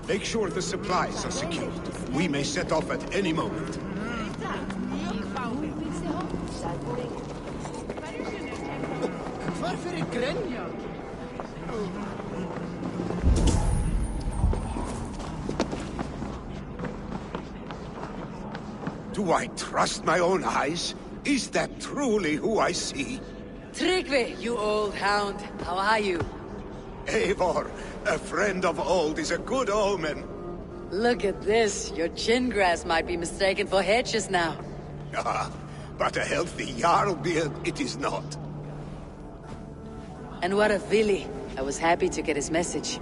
Make sure the supplies are secured. We may set off at any moment. Do I trust my own eyes? Is that truly who I see? Tryggvi, you old hound. How are you? Eivor, a friend of old is a good omen. Look at this. Your chin grass might be mistaken for hedges now. Ah, but a healthy Jarl beard it is not. And what of Vili? I was happy to get his message.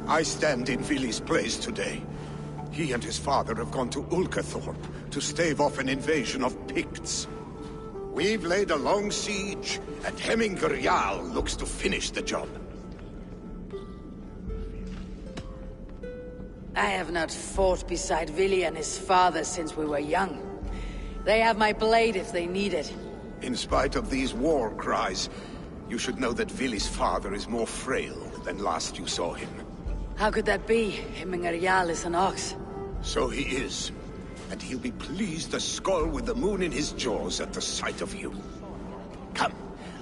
I stand in Vili's place today. He and his father have gone to Ulkathorpe to stave off an invasion of Picts. We've laid a long siege, and Hemminger Jarl looks to finish the job. I have not fought beside Vili and his father since we were young. They have my blade if they need it. In spite of these war cries, you should know that Vili's father is more frail than last you saw him. How could that be? Hemminger Jarl is an ox. So he is. And he'll be pleased to skull with the moon in his jaws at the sight of you. Come,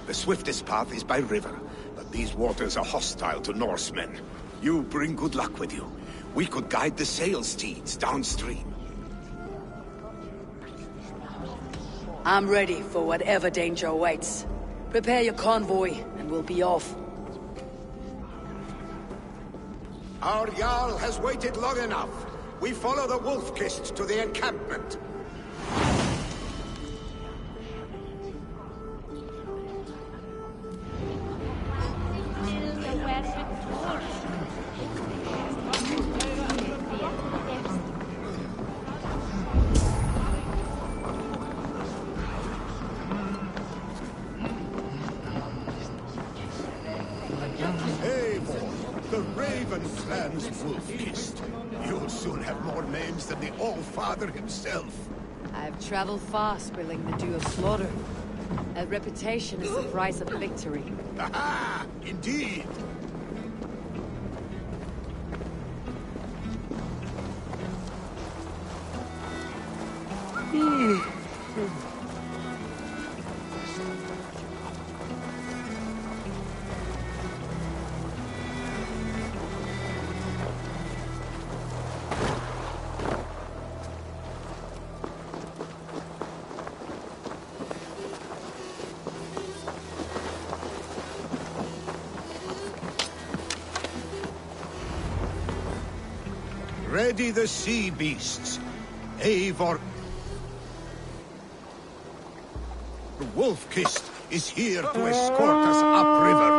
the swiftest path is by river, but these waters are hostile to Norsemen. You bring good luck with you. We could guide the sail steeds downstream. I'm ready for whatever danger awaits. Prepare your convoy, and we'll be off. Our Jarl has waited long enough. We follow the Wolf-Kist to the encampment. The Raven clan's Wolf-Kist. You'll soon have more names than the All-Father himself. I've traveled far, spilling the dew of slaughter. A reputation is the price of victory. Aha! Indeed! Ready the sea beasts. Eivor. The Wolf-Kist is here to escort us upriver.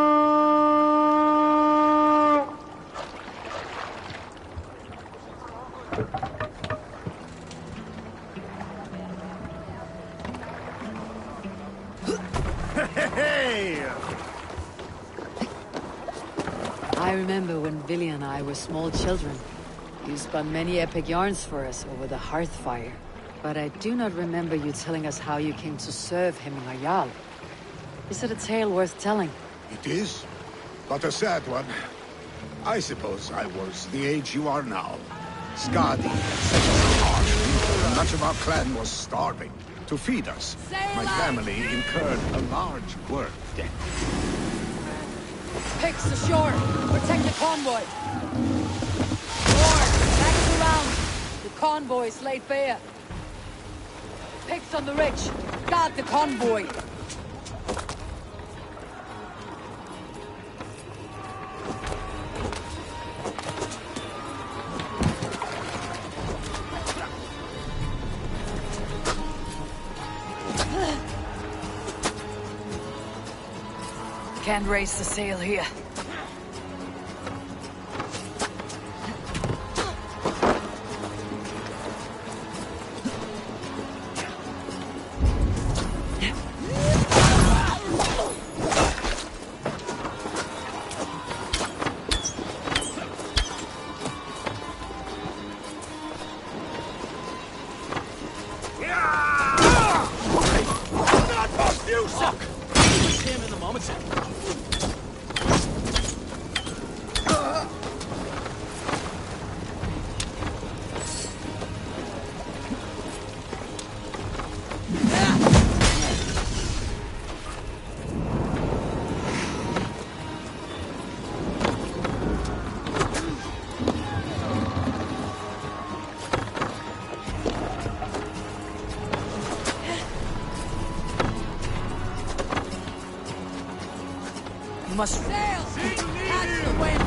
I remember when Vili and I were small children. You spun many epic yarns for us over the hearth fire. But I do not remember you telling us how you came to serve Hemminger Jarl. Is it a tale worth telling? It is, but a sad one. I suppose I was the age you are now. Skadi had set us harsh, and much of our clan was starving. To feed us, my family incurred a large work debt. Picks ashore! Protect the convoy! Back around! The convoy is laid bare. Picks on the ridge! Guard the convoy! Can't raise the sail here. You suck! You see him in the moment. Must sail! Catch the wind!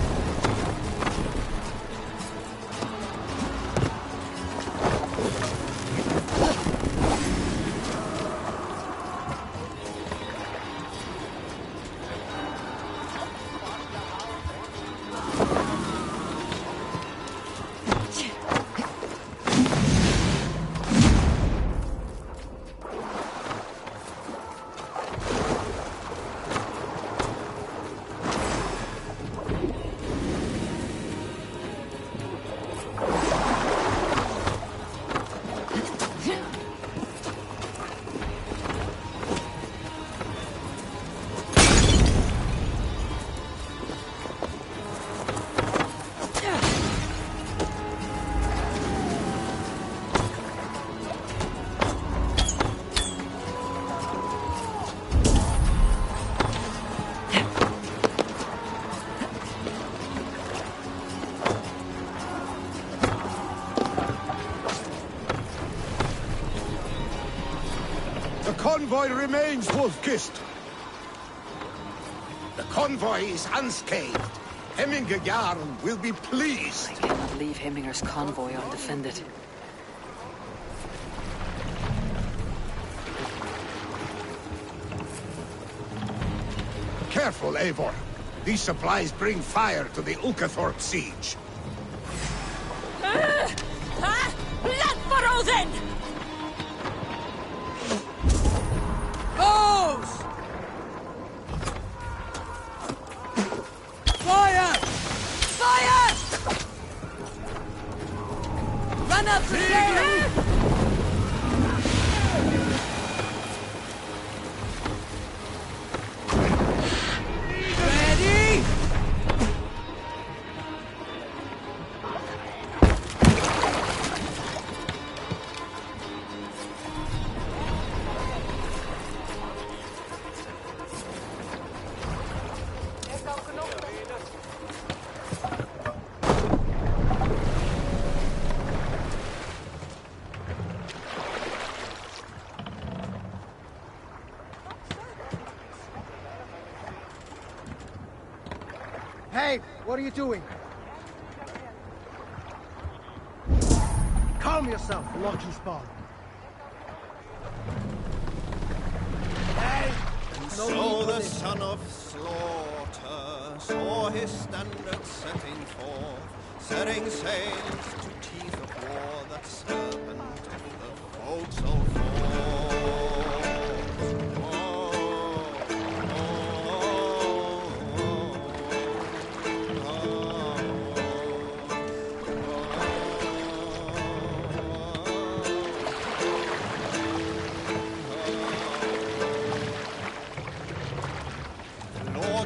The convoy remains wolf-kissed. The convoy is unscathed. Hemminger Jarl will be pleased. I cannot leave Hemminger's convoy undefended. Careful, Eivor. These supplies bring fire to the Ulkathorpe siege. Blood for Odin! Foes! Fire! Fire! Run up the stairs! Ready? Hey, what are you doing? Calm yourself, lucky spawn. Hey! So the son of slaughter saw his standard setting forth, setting sails to teeth of war, that serpent of the forecastle falls.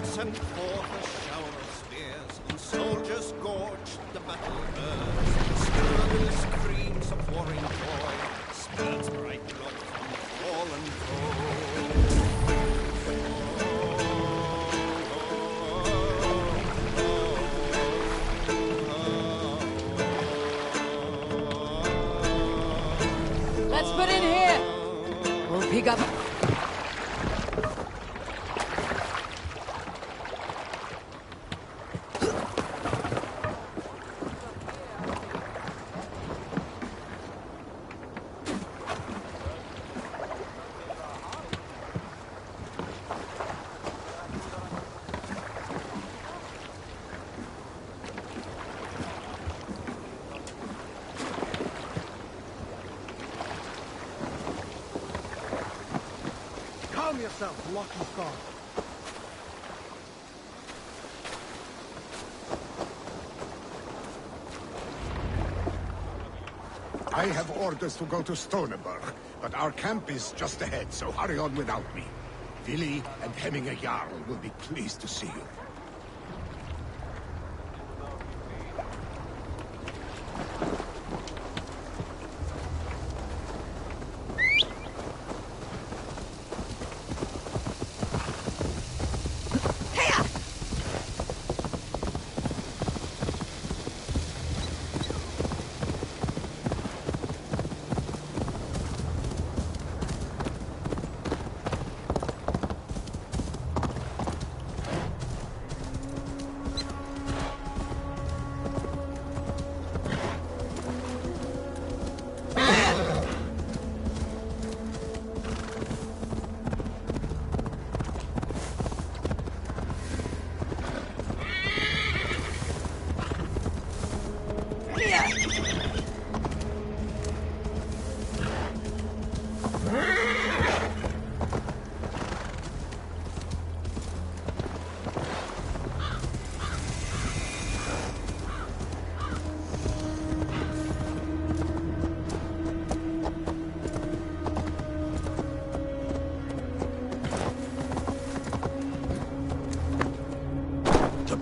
Sent forth a shower of spears, and soldiers gorged the battle herds. Scurrilous screams of warring joy, spilled bright blood from the fallen foe. Let's put in here! We'll pick up... Calm yourself, lucky spawn. I have orders to go to Stoneberg, but our camp is just ahead, so hurry on without me. Vili and Hemminger Jarl will be pleased to see you.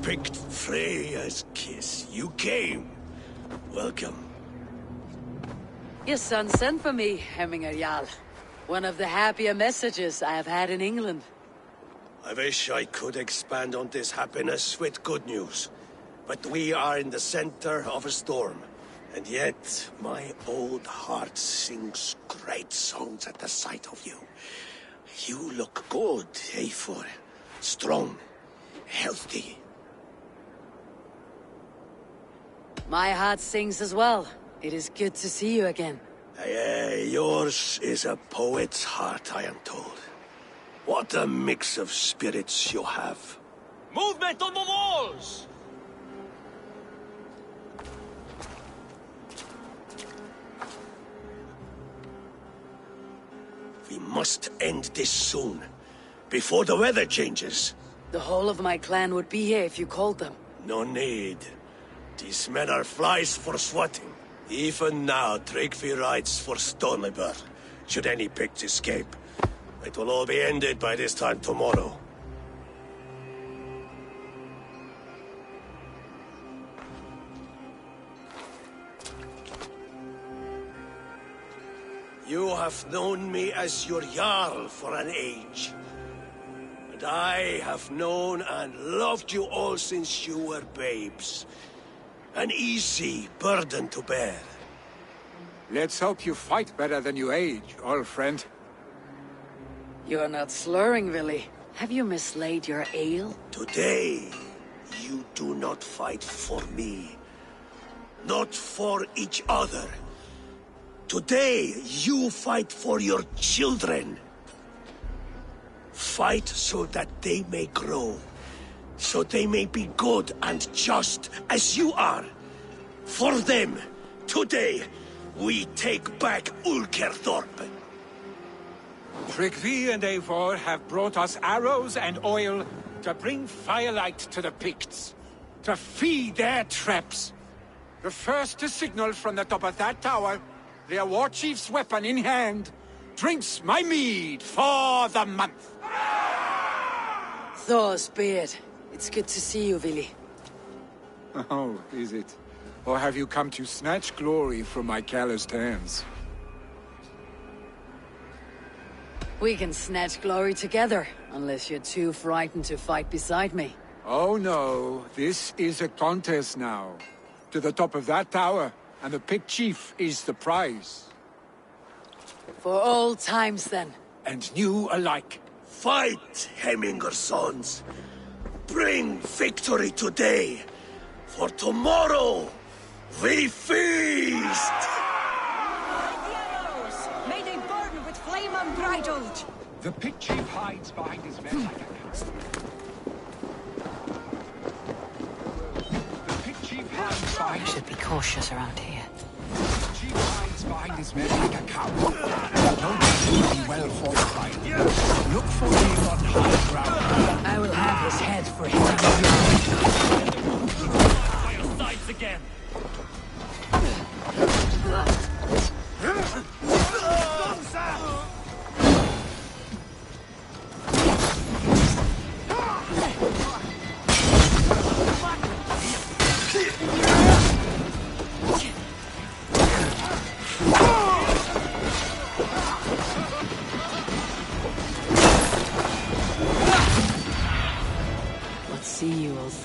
Picked Freya's kiss. You came. Welcome. Your son sent for me, Hemminger Jarl. One of the happier messages I have had in England. I wish I could expand on this happiness with good news. But we are in the center of a storm. And yet, my old heart sings great songs at the sight of you. You look good, Eivor. Strong. Healthy. My heart sings as well. It is good to see you again. Yours is a poet's heart, I am told. What a mix of spirits you have. Movement on the walls! We must end this soon, before the weather changes. The whole of my clan would be here if you called them. No need. These men are flies for swatting. Even now, Tryggvi rides for Stonebur, should any Picts escape. It will all be ended by this time tomorrow. You have known me as your Jarl for an age. And I have known and loved you all since you were babes. An easy burden to bear. Let's hope you fight better than you age, old friend. You're not slurring, Vili. Have you mislaid your ale? Today, you do not fight for me. Not for each other. Today, you fight for your children. Fight so that they may grow. So they may be good and just as you are. For them, today, we take back Ulkerthorpe. Tryggvi and Eivor have brought us arrows and oil to bring firelight to the Picts, to feed their traps. The first to signal from the top of that tower, their war chief's weapon in hand, drinks my mead for the month. Thor's beard. It's good to see you, Vili. Oh, is it? Or have you come to snatch glory from my calloused hands? We can snatch glory together, unless you're too frightened to fight beside me. Oh no, this is a contest now. To the top of that tower, and the Pict chief is the prize. For old times, then. And new alike. Fight, Hemminger sons. Bring victory today. For tomorrow, we feast! May they burn with flame unbridled! The Pict chief hides behind his men like a cow. The Pict chief hides behind... You should be cautious around here. The chief hides behind his men like a cow. Don't be well fortified. Look for him on high ground. I will have his head for him. By your sides again!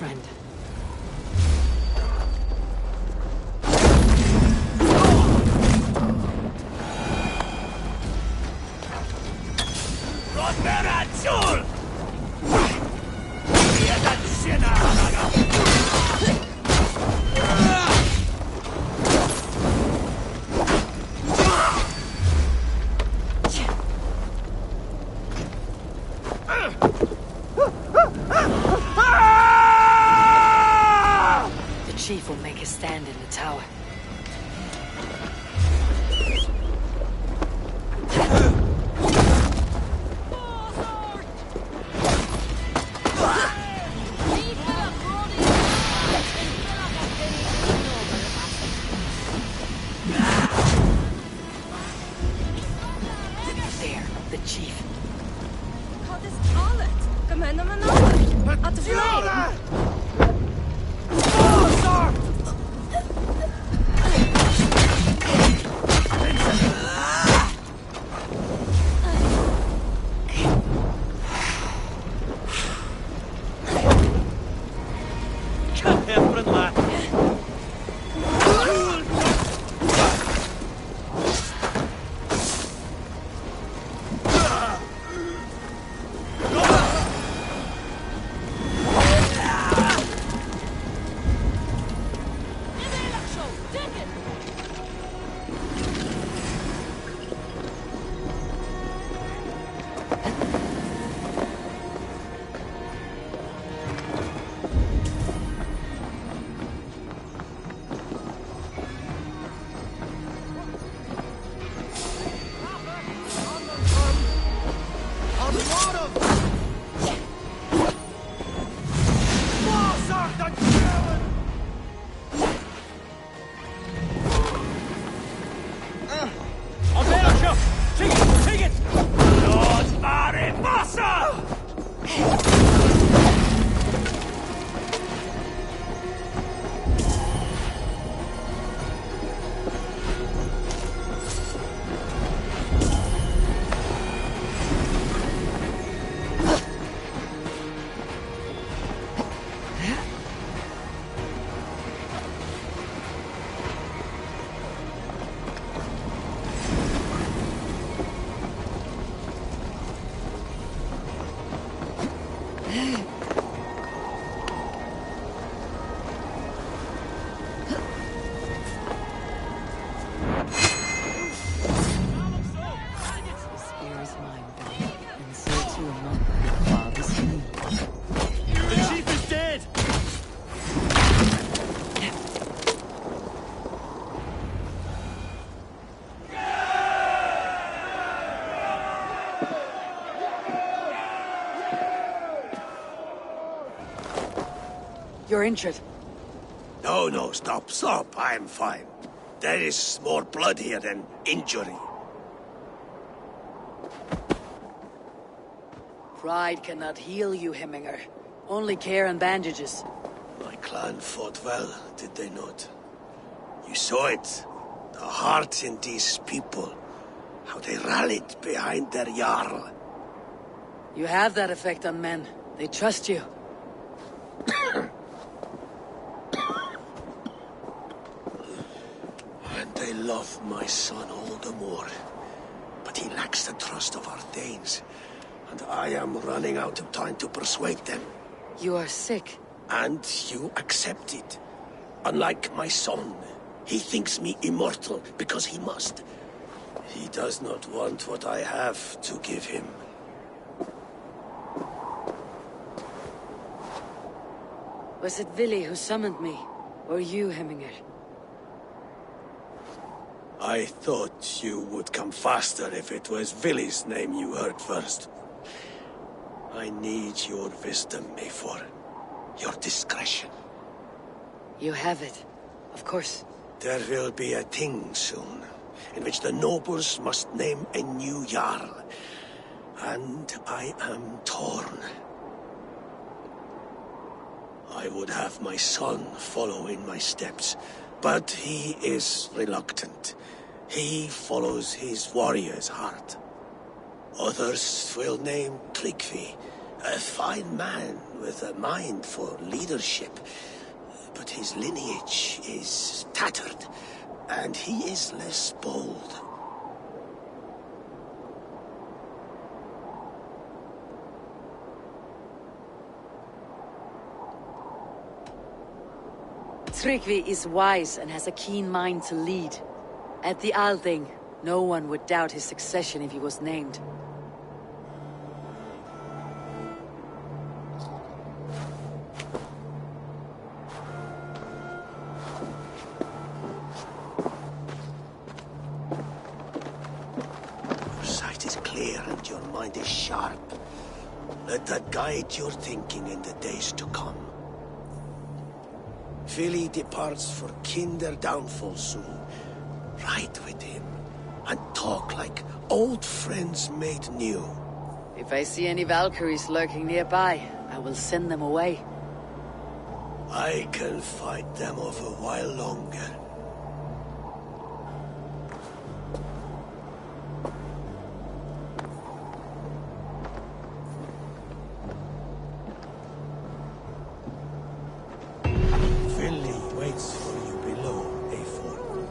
friend. The chief will make a stand in the tower. There, the chief. Hva er talet? Kom hen om en annen. At det flere. You're injured. No, stop. I'm fine. There is more blood here than injury. Pride cannot heal you, Hemminger. Only care and bandages. My clan fought well, did they not? You saw it. The heart in these people. How they rallied behind their Jarl. You have that effect on men. They trust you. And they love my son all the more. But he lacks the trust of our Thanes. And I am running out of time to persuade them. You are sick. And you accept it. Unlike my son, he thinks me immortal because he must. He does not want what I have to give him. Was it Vili who summoned me? Or you, Hemminger? I thought you would come faster if it was Vili's name you heard first. I need your wisdom, Mayfor. Your discretion. You have it. Of course. There will be a thing soon, in which the nobles must name a new Jarl. And I am torn. I would have my son follow in my steps, but he is reluctant. He follows his warrior's heart. Others will name Tligvi, A fine man with a mind for leadership. But his lineage is tattered, and he is less bold. Tryggvi is wise and has a keen mind to lead. At the Alding, no one would doubt his succession if he was named. Your sight is clear and your mind is sharp. Let that guide your thinking in the days to come. Philly departs for kinder downfall soon. Ride with him, and talk like old friends made new. If I see any Valkyries lurking nearby, I will send them away. I can fight them off a while longer. Philly waits for you below, A4.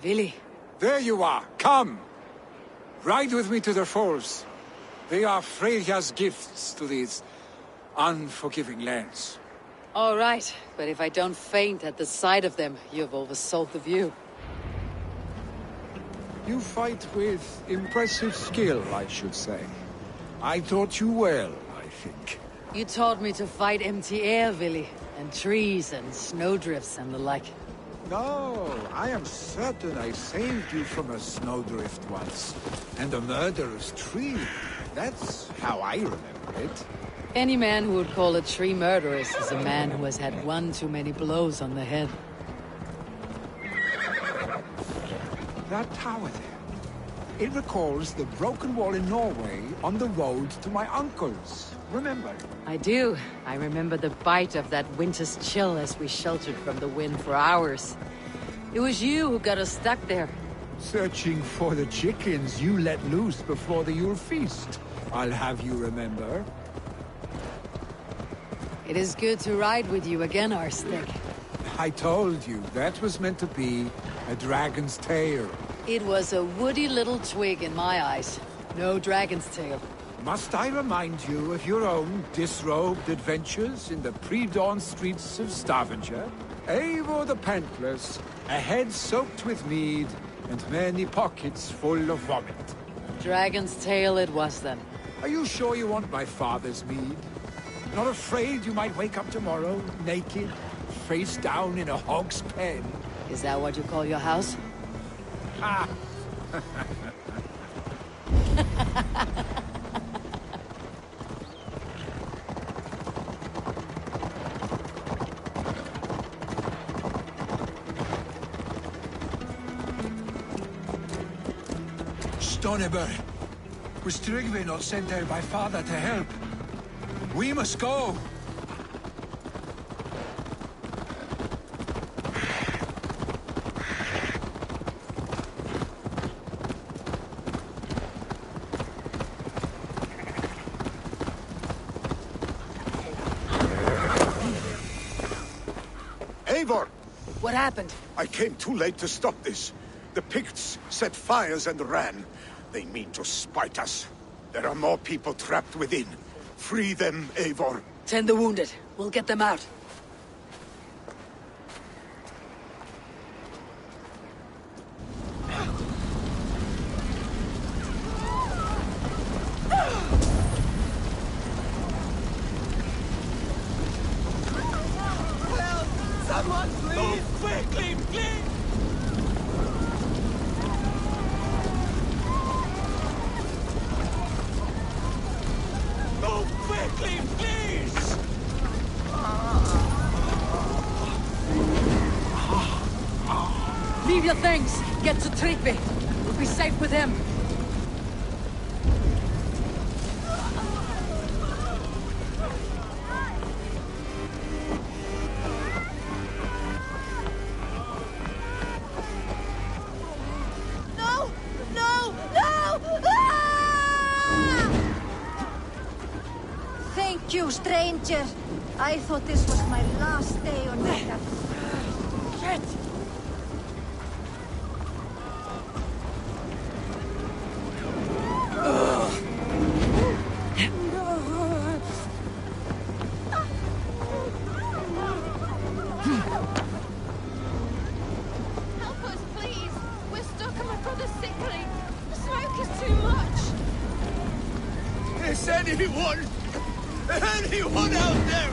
Vili. There you are. Come. Ride with me to the falls. They are Freya's gifts to these unforgiving lands. All right, but if I don't faint at the sight of them, you've oversold the view. You fight with impressive skill, I should say. I taught you well, I think. You taught me to fight empty air, Vili, and trees and snowdrifts and the like. No, I am certain I saved you from a snowdrift once. And a murderous tree. That's how I remember it. Any man who would call a tree murderous is a man who has had one too many blows on the head. That tower there. It recalls the broken wall in Norway on the road to my uncle's. Remember? I do. I remember the bite of that winter's chill as we sheltered from the wind for hours. It was you who got us stuck there. Searching for the chickens you let loose before the Yule feast. I'll have you remember. It is good to ride with you again, Arstic. I told you, that was meant to be a dragon's tail. It was a woody little twig in my eyes. No dragon's tail. Must I remind you of your own disrobed adventures in the pre-dawn streets of Stavanger? Eivor the Pantless, a head soaked with mead, and many pockets full of vomit. Dragon's tail it was then. Are you sure you want my father's mead? Not afraid you might wake up tomorrow, naked, face down in a hog's pen? Is that what you call your house? Ha! Stoneberg, was Tryggvi not sent out by father to help? We must go! Eivor! What happened? I came too late to stop this. The Picts set fires and ran. They mean to spite us. There are more people trapped within. Free them, Eivor. Tend the wounded. We'll get them out. Someone, please! Move quickly, please! Move quickly, please! Leave your things. Get to Tryggvi. We'll be safe with him. No! No! No! Ah! Thank you, stranger. I thought this was my last day on earth. Shit! Help us, please. We're stuck and my brother's sickly. The smoke is too much. Is anyone out there?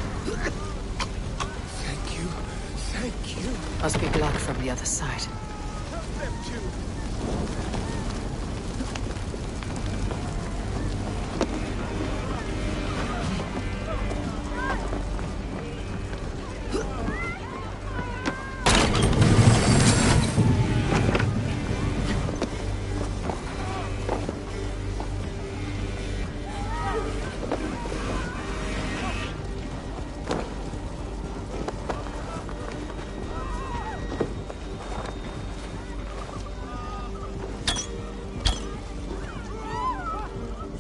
Thank you. Thank you. Must be blocked from the other side. Help them too.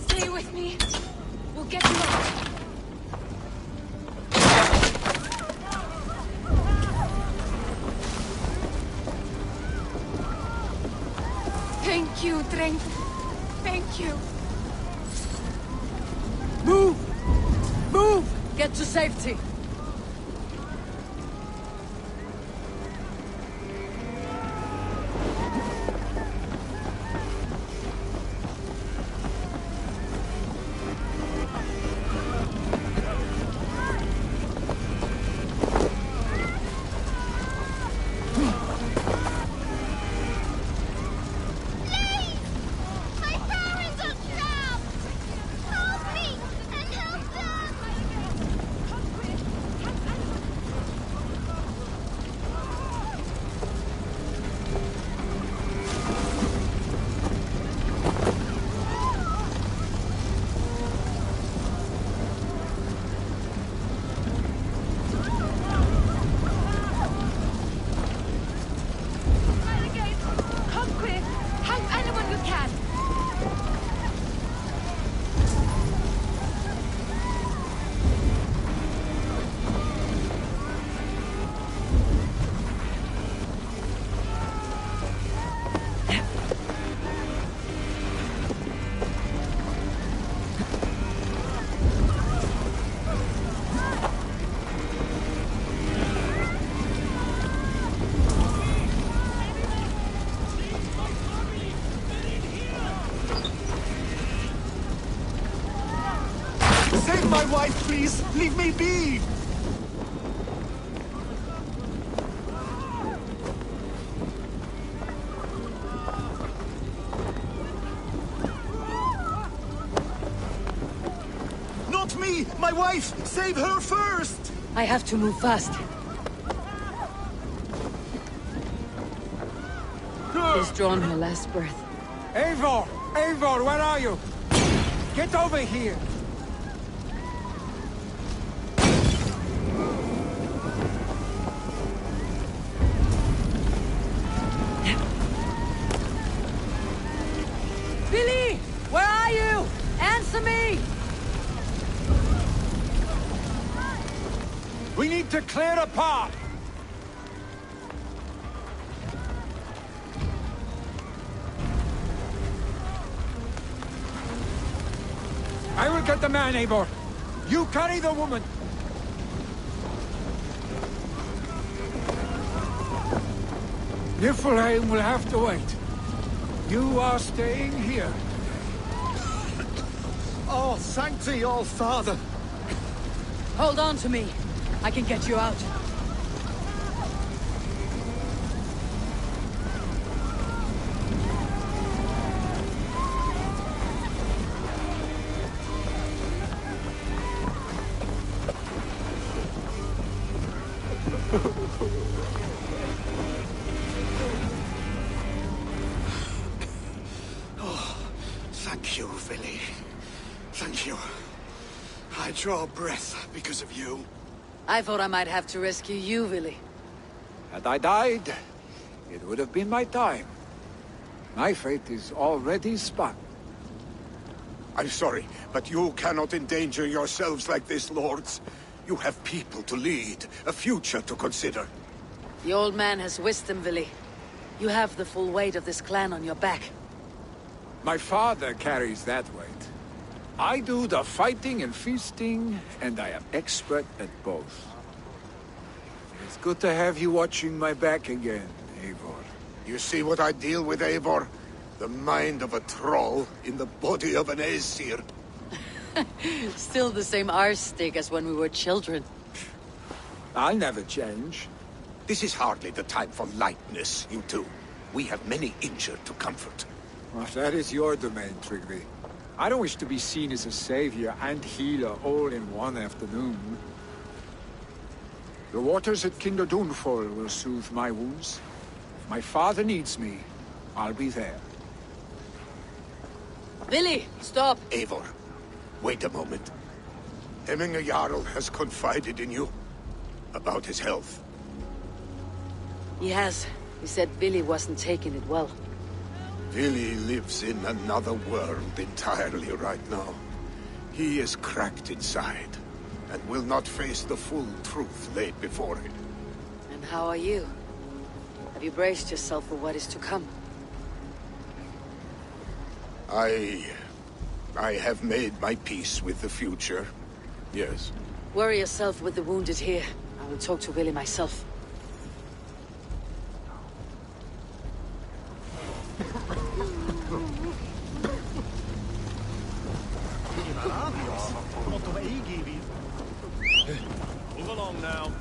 Stay with me. We'll get you out. Thank you, Drink. Thank you. Move! Move! Get to safety. My parents are trapped! Help me! And help Renegade! Come quick! Help anyone you can! Save my wife, please! Leave me be! Not me! My wife! Save her first! I have to move fast. She's drawn her last breath. Eivor! Eivor, where are you? Get over here! Billy! Where are you? Answer me! We need to clear a path! I will get the man, Eivor. You carry the woman. Niflheim will have to wait. You are staying here. Oh, sanctity, all father! Hold on to me. I can get you out. Thank you, Vili. Thank you. I draw breath because of you. I thought I might have to rescue you, Vili. Had I died, it would have been my time. My fate is already spun. I'm sorry, but you cannot endanger yourselves like this, lords. You have people to lead, a future to consider. The old man has wisdom, Vili. You have the full weight of this clan on your back. My father carries that weight. I do the fighting and feasting, and I am expert at both. It's good to have you watching my back again, Eivor. You see what I deal with, Eivor? The mind of a troll in the body of an Aesir. Still the same arse stick as when we were children. I'll never change. This is hardly the time for lightness, you two. We have many injured to comfort. Well, that is your domain, Tryggvi. I don't wish to be seen as a savior and healer all in one afternoon. The waters at Kinderdunfol will soothe my wounds. If my father needs me, I'll be there. Vili, stop! Eivor, wait a moment. Hemminger Jarl has confided in you about his health. He has. He said Vili wasn't taking it well. Vili lives in another world entirely right now. He is cracked inside, and will not face the full truth laid before him. And how are you? Have you braced yourself for what is to come? I have made my peace with the future, yes. Worry yourself with the wounded here. I will talk to Vili myself. Move along now.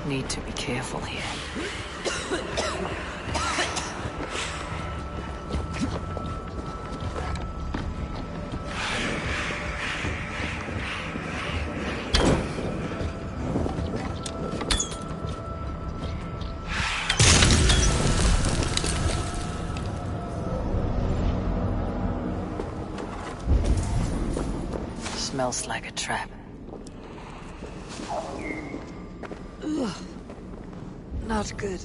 Need to be careful here. smells like a trap. Ugh. Not good.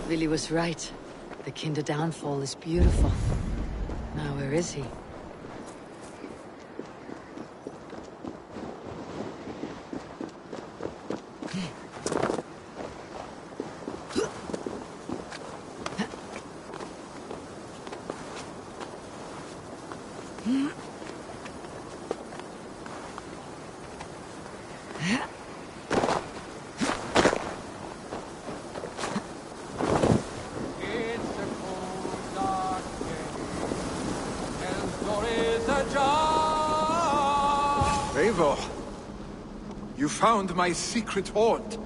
Willy was right. The Kinder downfall is beautiful. Now where is he? You found my secret haunt.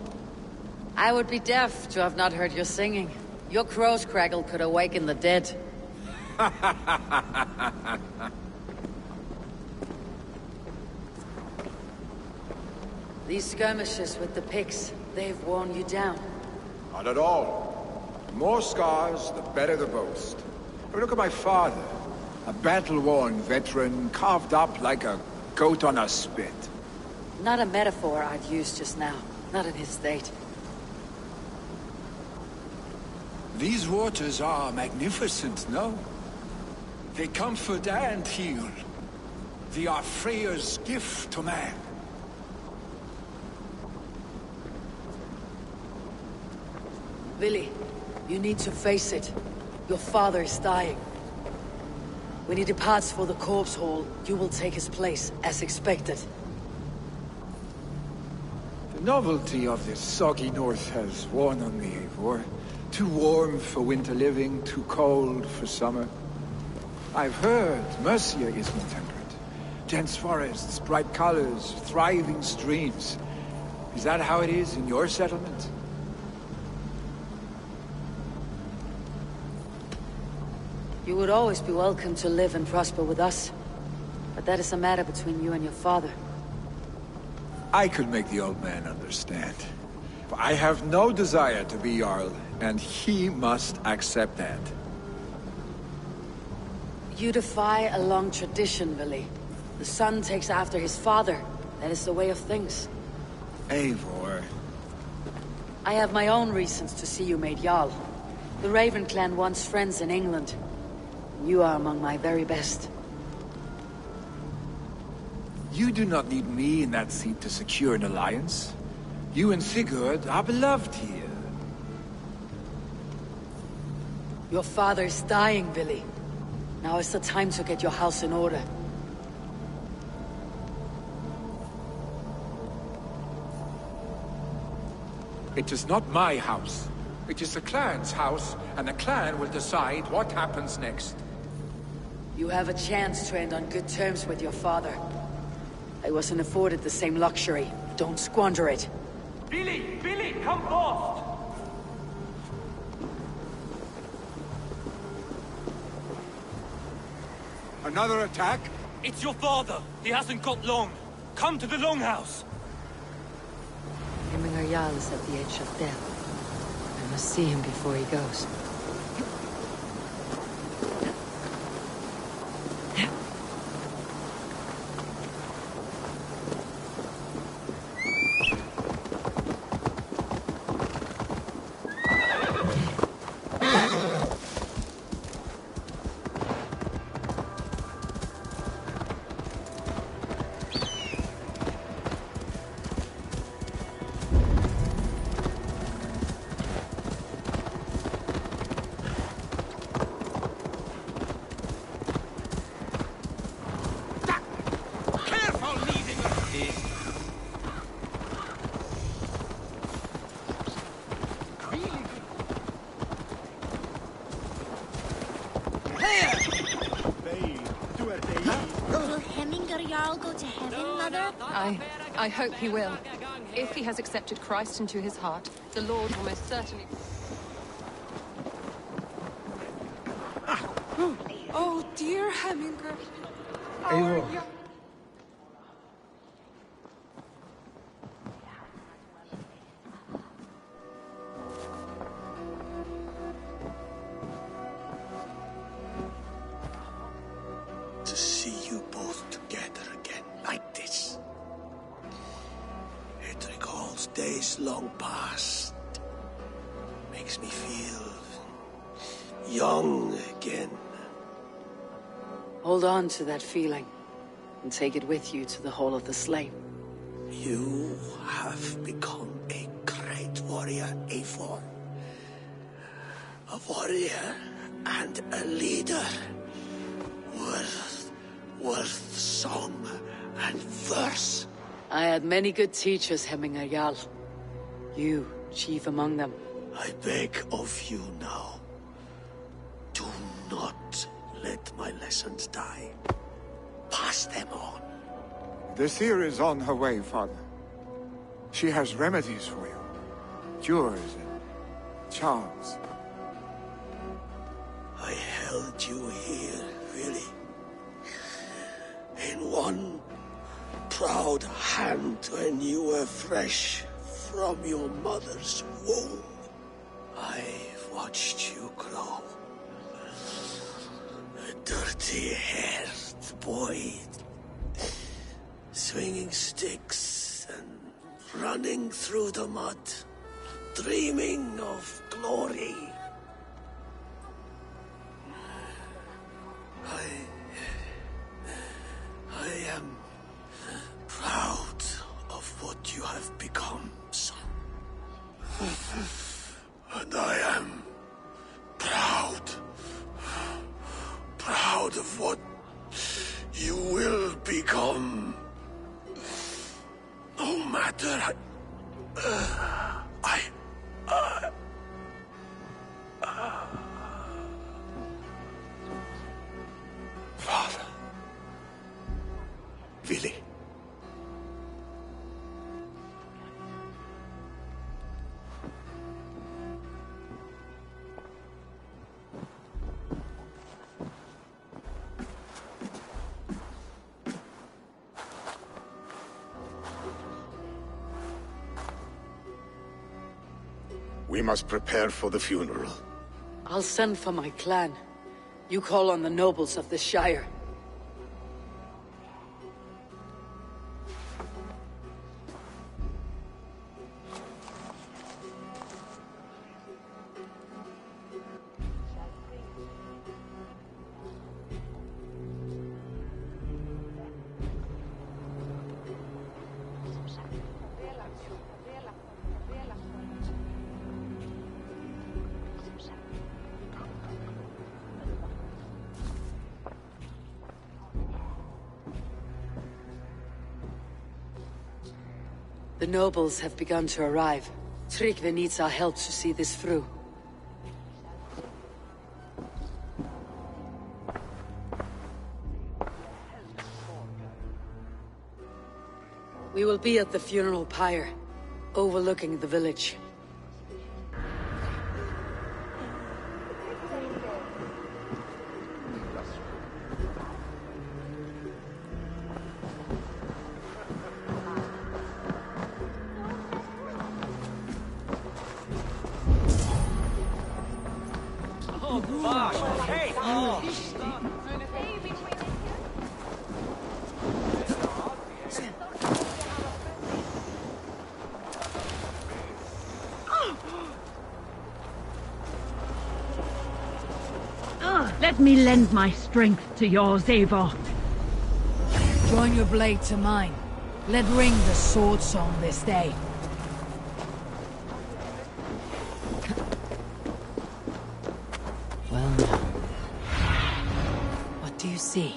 I would be deaf to have not heard your singing. Your crow's crackle could awaken the dead. These skirmishes with the pigs, they've worn you down. Not at all. The more scars, the better the boast. Look at my father. A battle-worn veteran, carved up like a goat on a spit. Not a metaphor I'd use just now. Not in his state. These waters are magnificent, no? They comfort and heal. They are Freya's gift to man. Willy, you need to face it. Your father is dying. When he departs for the corpse hall, you will take his place, as expected. The novelty of this soggy north has worn on me, Eivor. Too warm for winter living, too cold for summer. I've heard Mercia is more temperate. Dense forests, bright colors, thriving streams. Is that how it is in your settlement? You would always be welcome to live and prosper with us. But that is a matter between you and your father. I could make the old man understand. I have no desire to be Jarl, and he must accept that. You defy a long tradition, Willy. The son takes after his father. That is the way of things. Eivor. I have my own reasons to see you made Jarl. The Raven clan wants friends in England. You are among my very best. You do not need me in that seat to secure an alliance. You and Sigurd are beloved here. Your father is dying, Willy. Now is the time to get your house in order. It is not my house. It is the clan's house, and the clan will decide what happens next. You have a chance to end on good terms with your father. I wasn't afforded the same luxury. Don't squander it. Billy! Billy, come forth! Another attack? It's your father. He hasn't got long. Come to the Longhouse. Hemminger Jarl is at the edge of death. I must see him before he goes. Will Hemminger Jarl go to heaven, Mother? I hope he will. If he has accepted Christ into his heart, the Lord will most certainly... Oh, dear Hemminger. Eivor. To see you both together again like this. It recalls days long past. Makes me feel young again. Hold on to that feeling, and take it with you to the Hall of the Slain. You have become a great warrior, Eivor. A warrior and a leader. Worth song and verse. I had many good teachers, Hemminger Jarl. You, chief among them. I beg of you now, do not let my lessons die. Pass them on. The seer is on her way, Father. She has remedies for you. Cures and charms. I held you here, really. In one proud hand when you were fresh from your mother's womb. I've watched you grow. A dirty-haired boy, swinging sticks and running through the mud, dreaming of glory. I am proud of what you have become, son. And I am proud of what you will become. No matter Father. Willi. We must prepare for the funeral. I'll send for my clan. You call on the nobles of the Shire. The nobles have begun to arrive. Tryggvi needs our help to see this through. We will be at the funeral pyre, overlooking the village. Let me lend my strength to yours, Eivor. Join your blade to mine. Let ring the sword song this day. Well now. What do you see?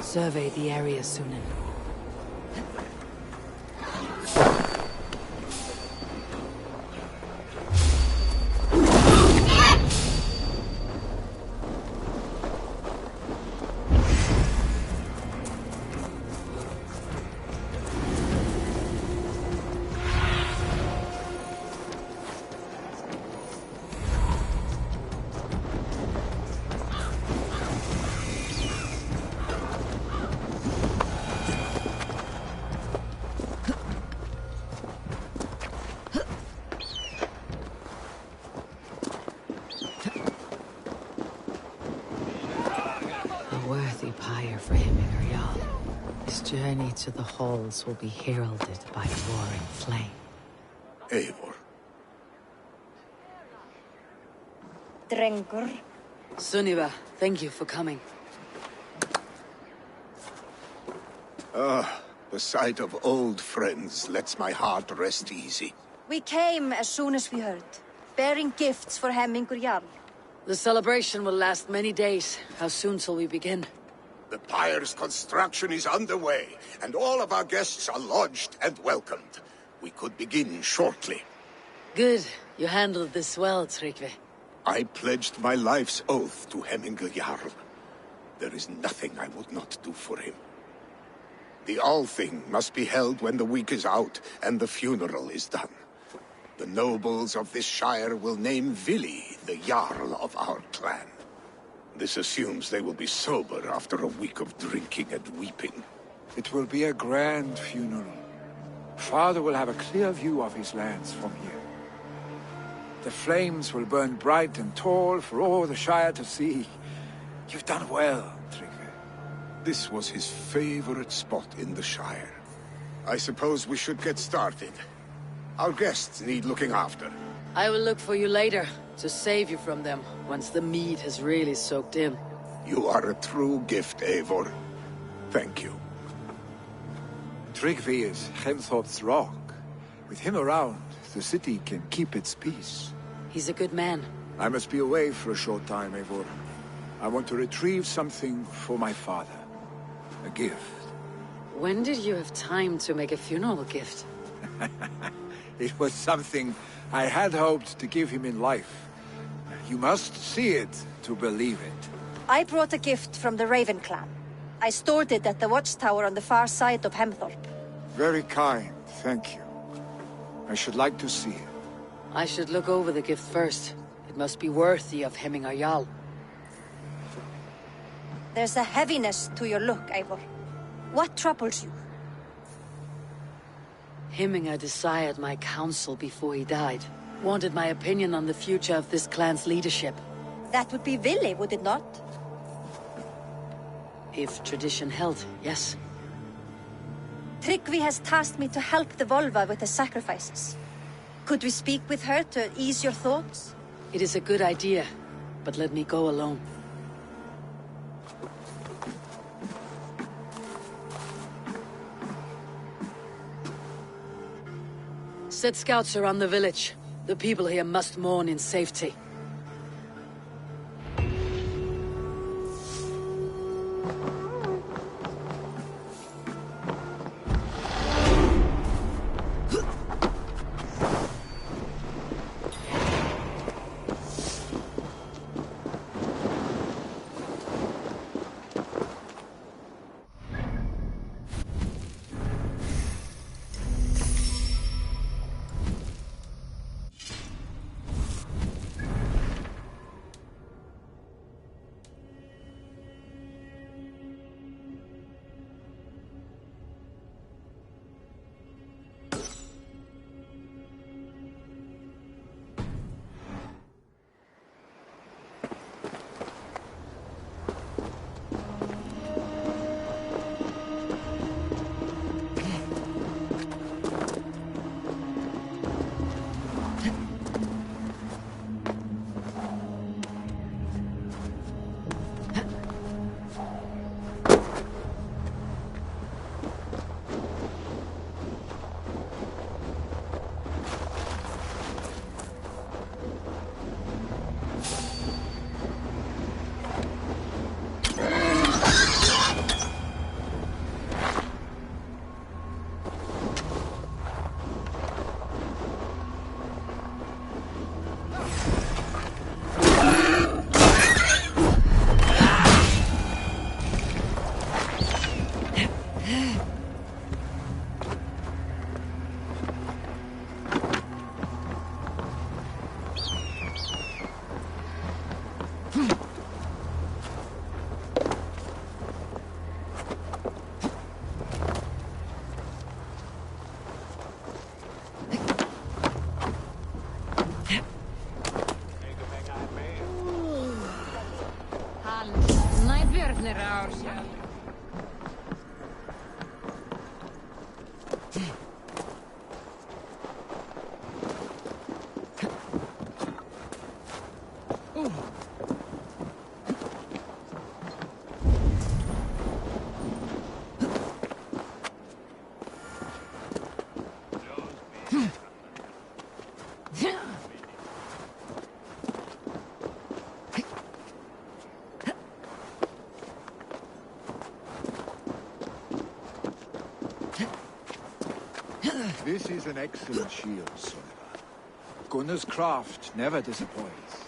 Survey the area, Sunan. For Hemminger Jarl. His journey to the halls will be heralded by roaring flame. Eivor. Drengur. Sunniva, thank you for coming. The sight of old friends lets my heart rest easy. We came as soon as we heard, bearing gifts for Hemminger Jarl. The celebration will last many days. How soon shall we begin? The pyre's construction is underway, and all of our guests are lodged and welcomed. We could begin shortly. Good. You handled this well, Tryggvi. I pledged my life's oath to Hemminger Jarl. There is nothing I would not do for him. The Althing must be held when the week is out and the funeral is done. The nobles of this shire will name Vili the Jarl of our clan. This assumes they will be sober after a week of drinking and weeping. It will be a grand funeral. Father will have a clear view of his lands from here. The flames will burn bright and tall for all the Shire to see. You've done well, Tryggvi. This was his favorite spot in the Shire. I suppose we should get started. Our guests need looking after. I will look for you later, to save you from them, once the mead has really soaked in. You are a true gift, Eivor. Thank you. Tryggvi is Hemthorpe's rock. With him around, the city can keep its peace. He's a good man. I must be away for a short time, Eivor. I want to retrieve something for my father. A gift. When did you have time to make a funeral gift? It was something I had hoped to give him in life. You must see it to believe it. I brought a gift from the Raven clan. I stored it at the watchtower on the far side of Hemthorpe. Very kind, thank you. I should like to see it. I should look over the gift first. It must be worthy of Hemminger Jarl. There's a heaviness to your look, Eivor. What troubles you? Hemminger desired my counsel before he died. Wanted my opinion on the future of this clan's leadership. That would be Vili, would it not? If tradition held, yes. Tryggvi has tasked me to help the Volva with the sacrifices. Could we speak with her to ease your thoughts? It is a good idea, but let me go alone. Set scouts around the village. The people here must mourn in safety. ourselves. This is an excellent shield, Soliver. Gunnar's craft never disappoints.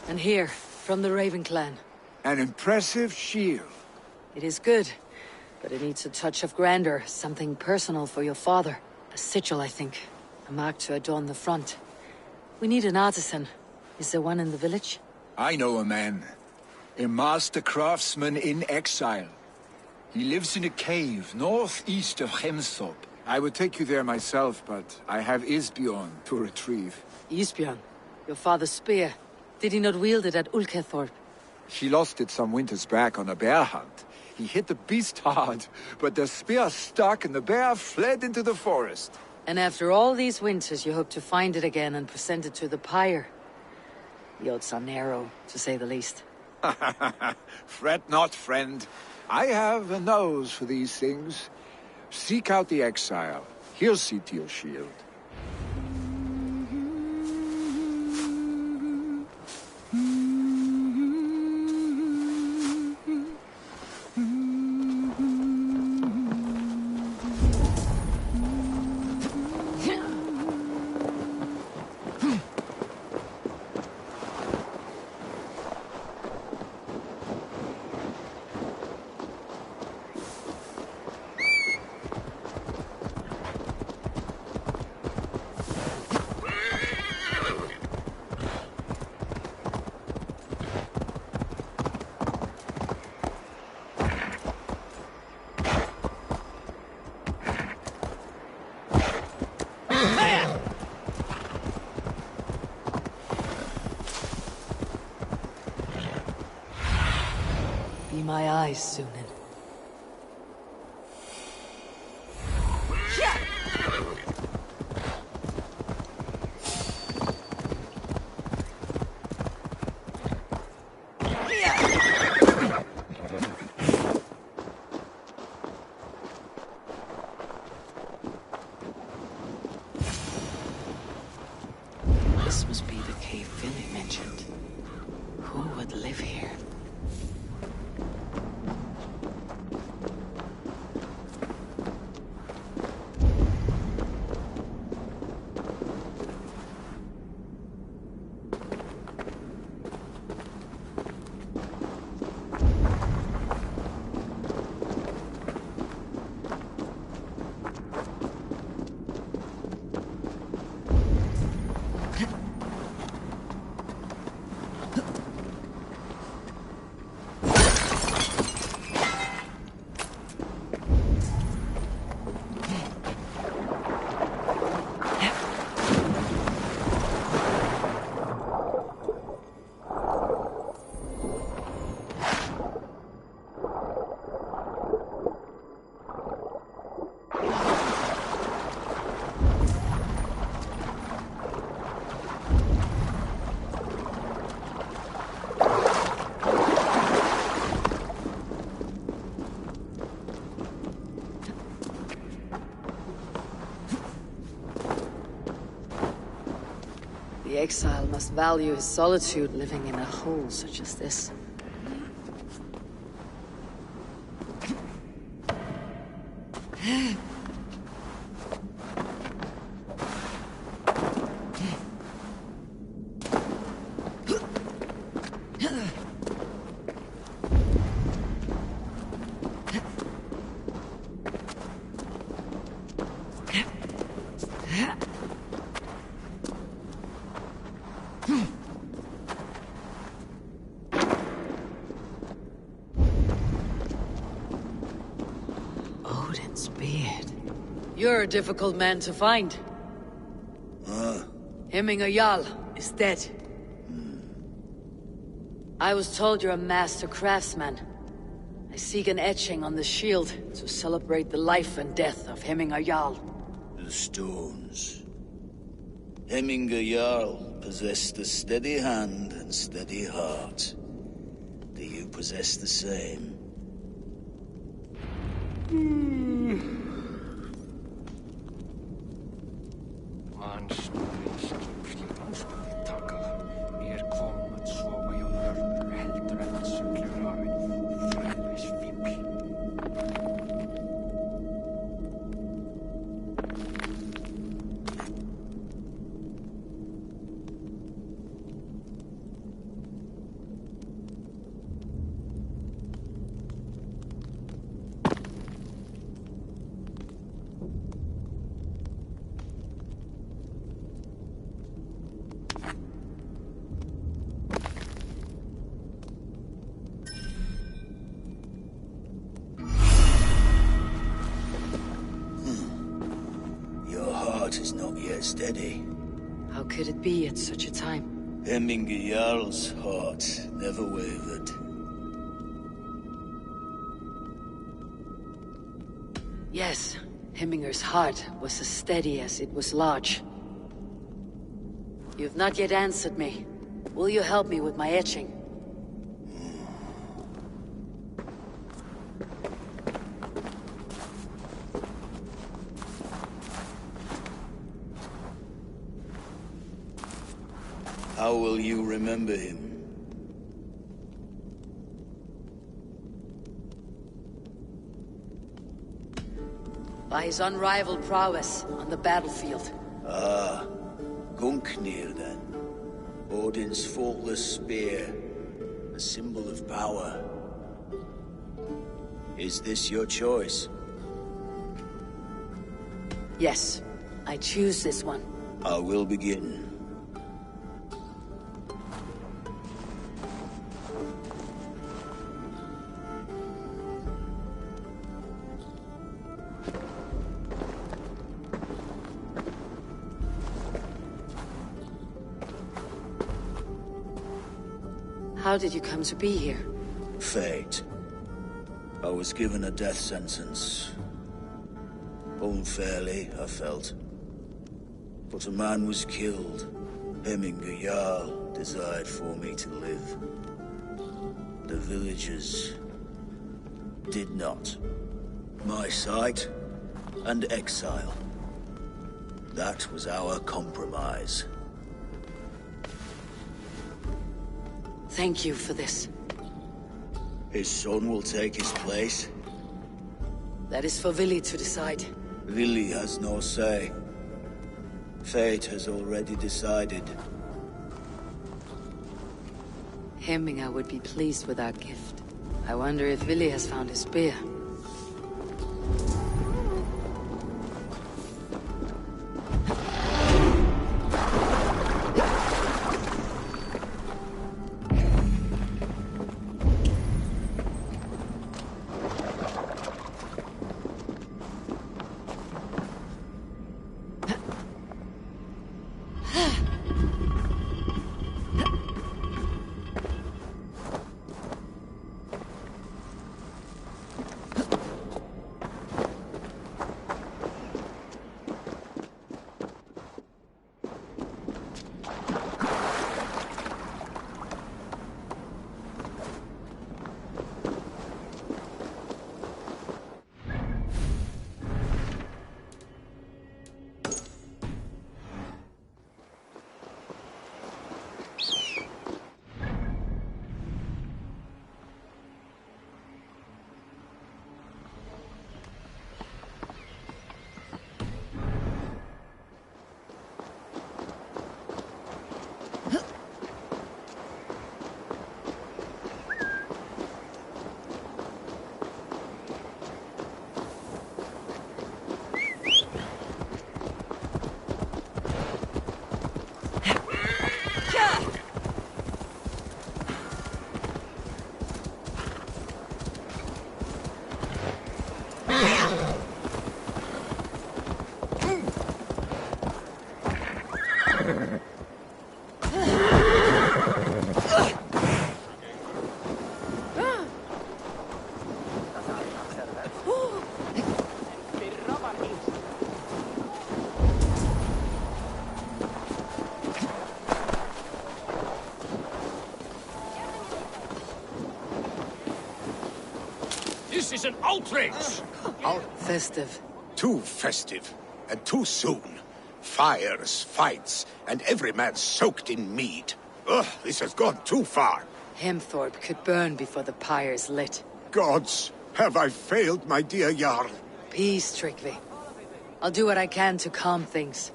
And here, from the Raven clan. An impressive shield. It is good, but it needs a touch of grandeur, something personal for your father. A sigil, I think. A mark to adorn the front. We need an artisan. Is there one in the village? I know a man. A master craftsman in exile. He lives in a cave northeast of Hemthorpe. I would take you there myself, but I have Isbjorn to retrieve. Isbjorn? Your father's spear. Did he not wield it at Ulkethorpe? He lost it some winters back on a bear hunt. He hit the beast hard, but the spear stuck and the bear fled into the forest. And after all these winters, you hope to find it again and present it to the pyre. The odds are narrow, to say the least. Fret not, friend. I have a nose for these things. Seek out the exile. He'll see to your shield. Be my eyes, Sunan. This must be the cave Vinny mentioned. Who would live here? The exile must value his solitude living in a hole such as this. Odin's beard. You're a difficult man to find. Hemminger Jarl is dead. I was told you're a master craftsman. I seek an etching on the shield to celebrate the life and death of Hemminger Jarl. The stones. Hemminger Jarl possessed a steady hand and steady heart. Do you possess the same? Is not yet steady. How could it be at such a time? Hemminger Jarl's heart never wavered. Yes, Hemminger's heart was as steady as it was large. You've not yet answered me. Will you help me with my etching? How will you remember him? By his unrivaled prowess on the battlefield. Ah, Gungnir then. Odin's faultless spear, a symbol of power. Is this your choice? Yes, I choose this one. I will begin. How did you come to be here? Fate. I was given a death sentence. Unfairly, I felt. But a man was killed. Hemminger Jarl desired for me to live. The villagers did not. My sight and exile. That was our compromise. Thank you for this. His son will take his place. That is for Vili to decide. Vili has no say. Fate has already decided. Hemminger would be pleased with our gift. I wonder if Vili has found his spear. This is an outrage! How festive. Too festive, and too soon. Fires, fights, and every man soaked in mead. Ugh, this has gone too far. Hemthorpe could burn before the pyre's lit. Gods, have I failed my dear Jarl? Peace, Trygve. I'll do what I can to calm things.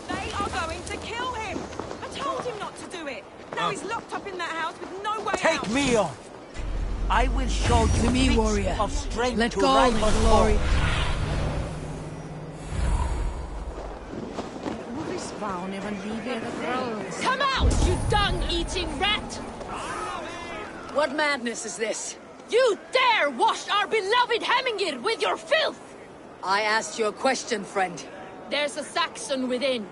They are going to kill him! I told him not to do it! Now he's locked up in that house with no way out! Take me on! I will show To me, feats warrior. of strength Let to go, rival my glory. Come out, you dung-eating rat! What madness is this? You dare wash our beloved Hemingir with your filth! I asked you a question, friend. There's a Saxon within.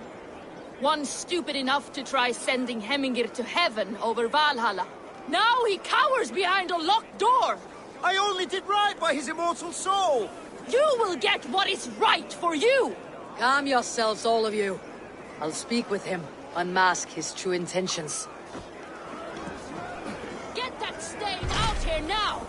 One stupid enough to try sending Hemingir to heaven over Valhalla. Now he cowers behind a locked door! I only did right by his immortal soul! You will get what is right for you! Calm yourselves, all of you. I'll speak with him, unmask his true intentions. Get that stain out here now!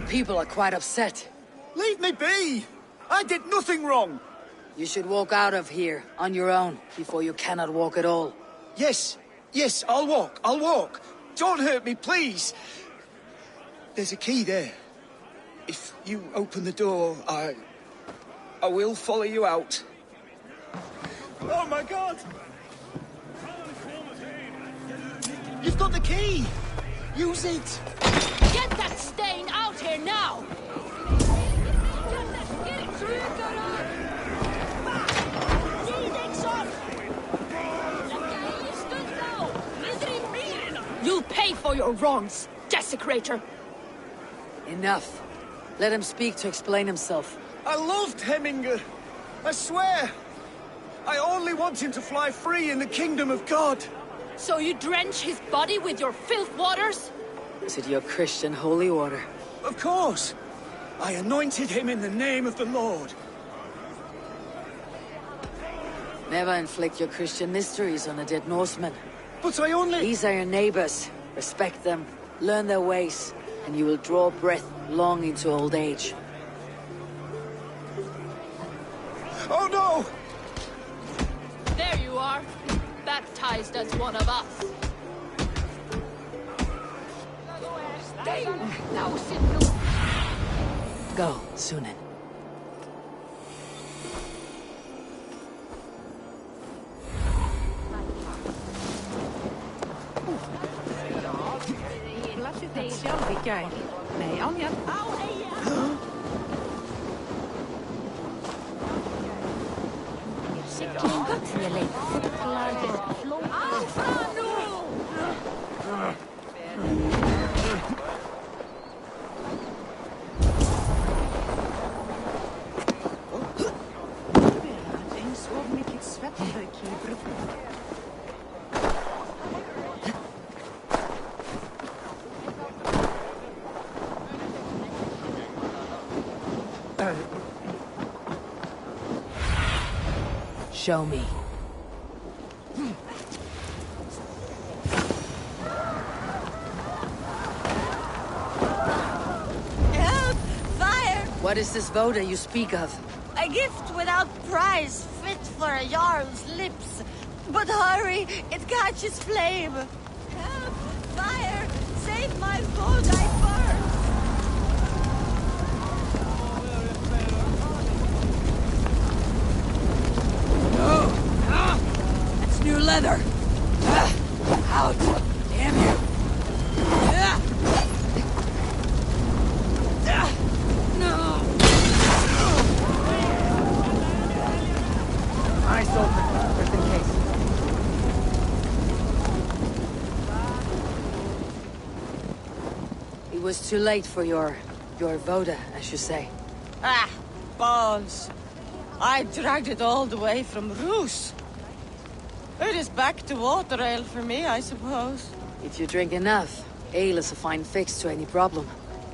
People are quite upset. Leave me be! I did nothing wrong! You should walk out of here on your own before you cannot walk at all. Yes, I'll walk. Don't hurt me, please. There's a key there. If you open the door, I will follow you out. Oh my God! You've got the key! Use it! Get that stain out here now! You'll pay for your wrongs, desecrator! Enough. Let him speak to explain himself. I loved Hemingr. I swear. I only want him to fly free in the kingdom of God. So you drench his body with your filth waters? Is it your Christian holy order? Of course. I anointed him in the name of the Lord. Never inflict your Christian mysteries on a dead Norseman. But I only... These are your neighbors. Respect them, learn their ways, and you will draw breath long into old age. Oh no! There you are, baptized as one of us. Go, Sunan. Show me. What is this voda you speak of? A gift without price, fit for a Jarl's lips. But hurry, it catches flame. Help! Fire! Save my food, I burn! No! That's new leather! Out! Damn you! No! Eyes open, just in case. It was too late for your voda, as you say. Ah, balls. I dragged it all the way from Roos. It is back to water ale for me, I suppose. If you drink enough, ale is a fine fix to any problem.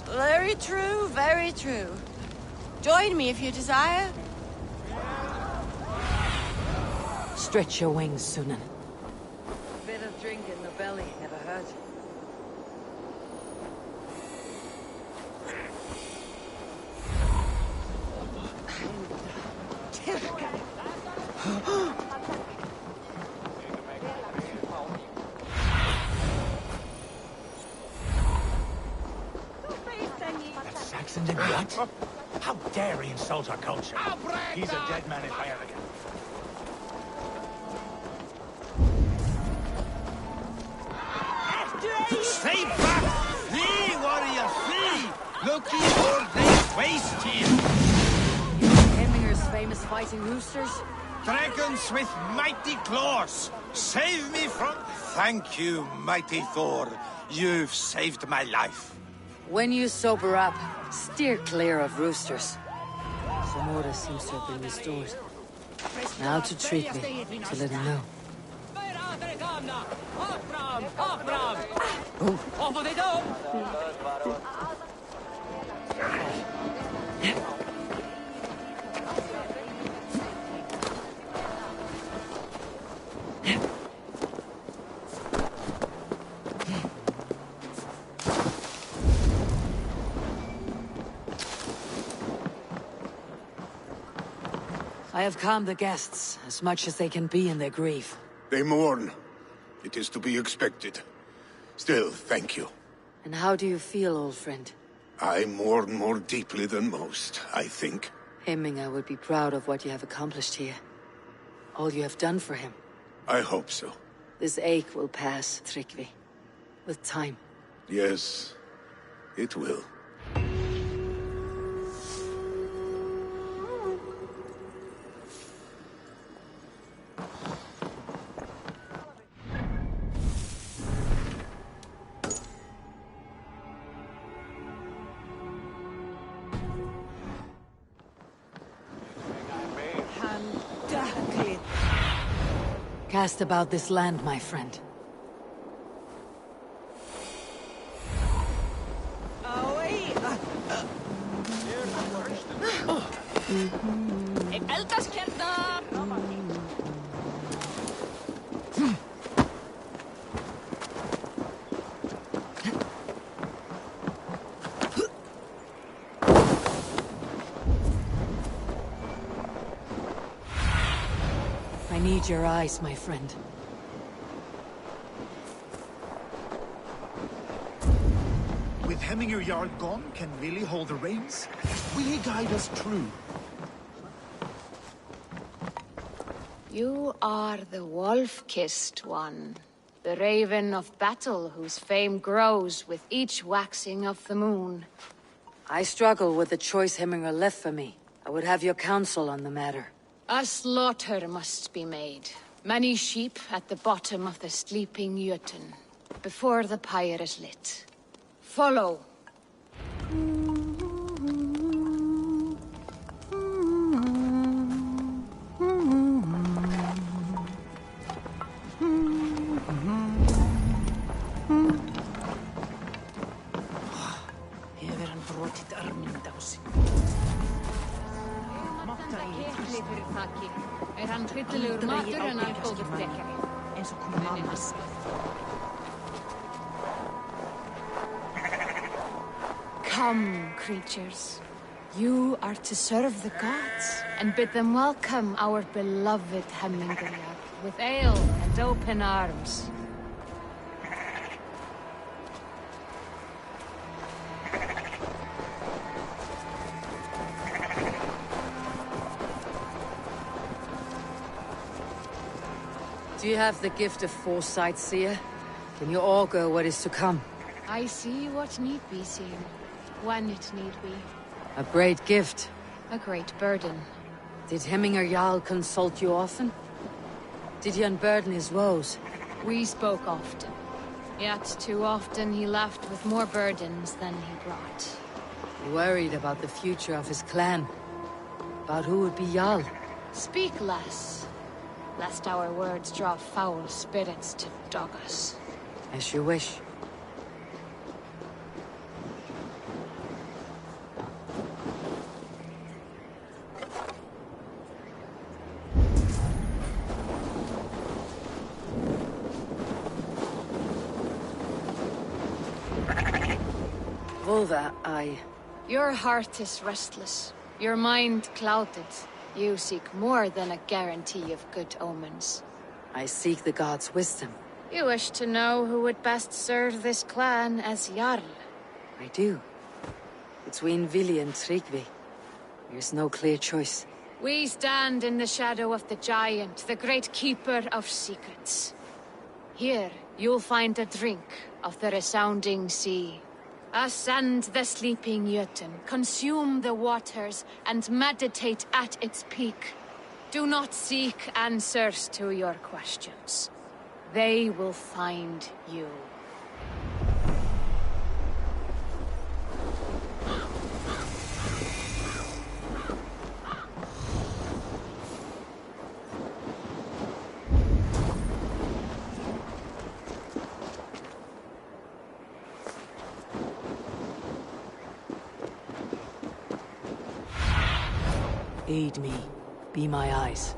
Very true, very true. Join me if you desire. Stretch your wings, Sunan. A bit of drink in the belly never hurt. Saxon did what? How dare he insult our culture? He's a dead man if I ever get. Stay back! Flee, warrior, flee! Looking for they waste here! Hemminger's famous fighting roosters? Dragons with mighty claws! Save me from... Thank you, mighty Thor. You've saved my life. When you sober up, steer clear of roosters. Some order seems to have been restored. Now to treat me, to let him know. Off they go! I have calmed the guests, as much as they can be in their grief. They mourn. It is to be expected. Still, thank you. And how do you feel, old friend? I mourn more deeply than most, I think. Hemminger would be proud of what you have accomplished here. All you have done for him. I hope so. This ache will pass, Tryggvi. With time. Yes, it will. Cast about this land, my friend. I need your eyes, my friend. With Hemminger Jarl gone, can Willy hold the reins? Will he guide us true? You are the wolf-kissed one. The raven of battle whose fame grows with each waxing of the moon. I struggle with the choice Hemminger left for me. I would have your counsel on the matter. A slaughter must be made. Many sheep at the bottom of the sleeping Jötun, before the pyre is lit. Follow. Hefur hann brotið arminn á sig? Hann hryllilegur matur en hann góður flekkari. Eins og kom mamma. Come, creatures. You are to serve the gods, and bid them welcome our beloved Hemingeriag with ale and open arms. Do you have the gift of foresight, seer? Can you augur what is to come? I see what need be seen, when it need be. A great gift. A great burden. Did Hemminger Jarl consult you often? Did he unburden his woes? We spoke often. Yet too often he left with more burdens than he brought. He worried about the future of his clan. About who would be Jarl. Speak less, lest our words draw foul spirits to dog us. As you wish. Volva, Your heart is restless. Your mind clouded. You seek more than a guarantee of good omens. I seek the gods' wisdom. You wish to know who would best serve this clan as Jarl. I do. Between Vili and Tryggvi, there's no clear choice. We stand in the shadow of the giant, the great keeper of secrets. Here, you'll find a drink of the resounding sea. Ascend the sleeping Jötun, consume the waters, and meditate at its peak. Do not seek answers to your questions. They will find you. Aid me. Be my eyes.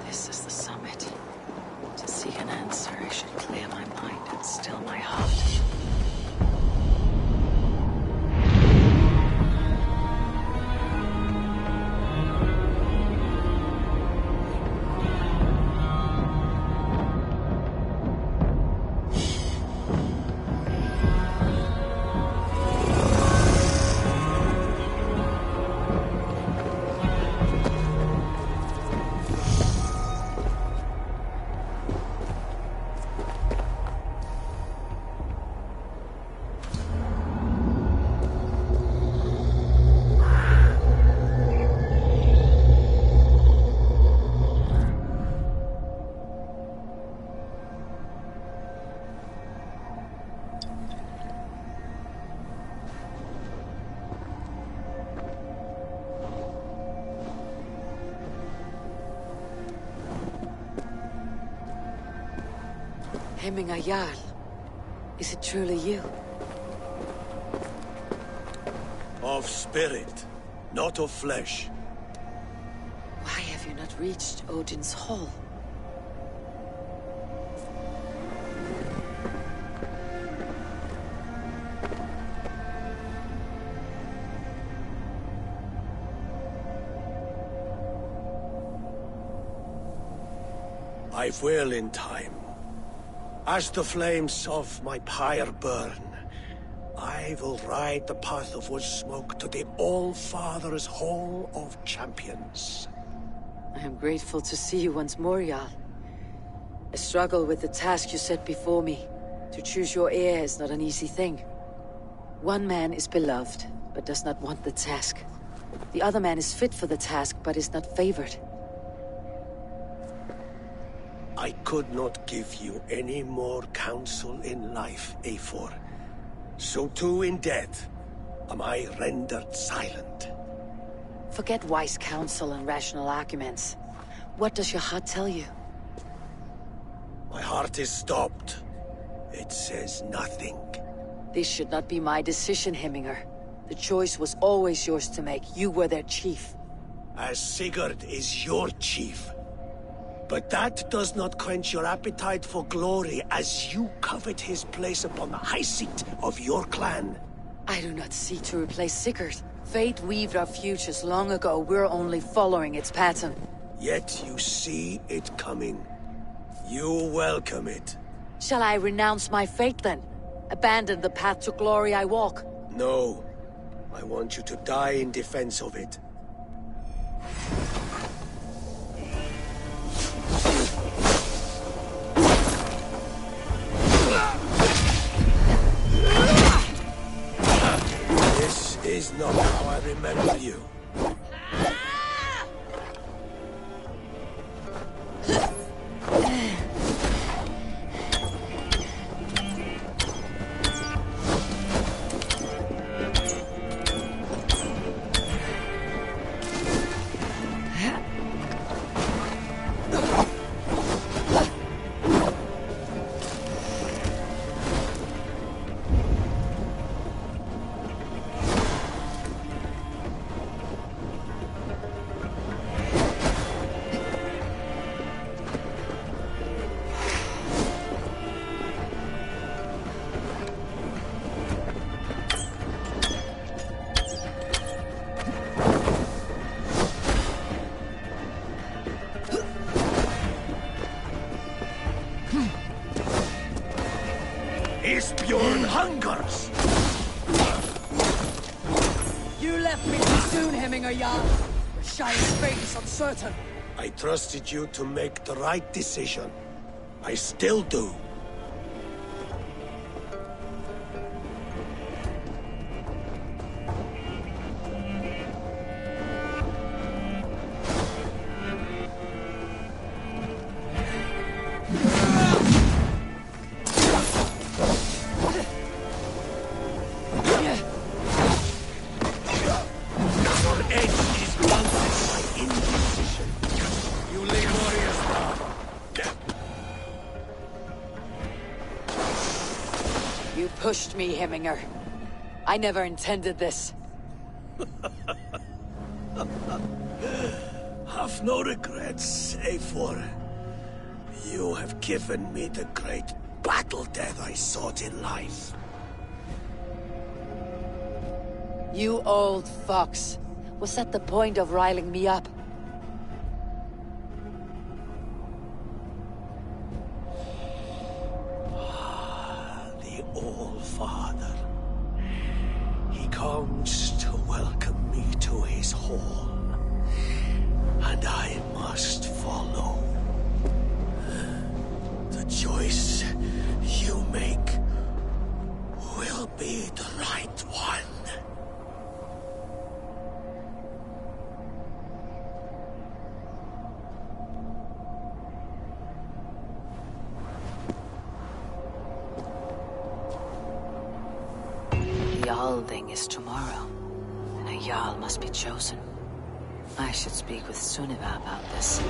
This is the summit. To seek an answer, I should clear my mind and still my heart. Hemminger Jarl, is it truly you? Of spirit, not of flesh. Why have you not reached Odin's Hall? I will in time. As the flames of my pyre burn, I will ride the path of wood smoke to the All-Father's Hall of Champions. I am grateful to see you once more, Jarl. I struggle with the task you set before me. To choose your heir is not an easy thing. One man is beloved, but does not want the task. The other man is fit for the task, but is not favored. I could not give you any more counsel in life, Eivor. So too in death am I rendered silent. Forget wise counsel and rational arguments. What does your heart tell you? My heart is stopped. It says nothing. This should not be my decision, Hemminger. The choice was always yours to make. You were their chief. As Sigurd is your chief. But that does not quench your appetite for glory as you covet his place upon the high seat of your clan. I do not seek to replace Sigurd. Fate weaved our futures long ago. We're only following its pattern. Yet you see it coming. You welcome it. Shall I renounce my fate then? Abandon the path to glory I walk? No. I want you to die in defense of it. This is not how I remember you. Isbjorn hungers! You left me too soon, Hemminger Jarl. The Shire's fate is uncertain. I trusted you to make the right decision. I still do. Pushed me, Hemminger. I never intended this. Have no regrets, Eivor. You have given me the great battle death I sought in life. You old fox. Was that the point of riling me up? All-Father. He comes to welcome me to his hall, and I must follow. The choice you make will be the right one. The Althing is tomorrow, and a Jarl must be chosen. I should speak with Sunniva about this.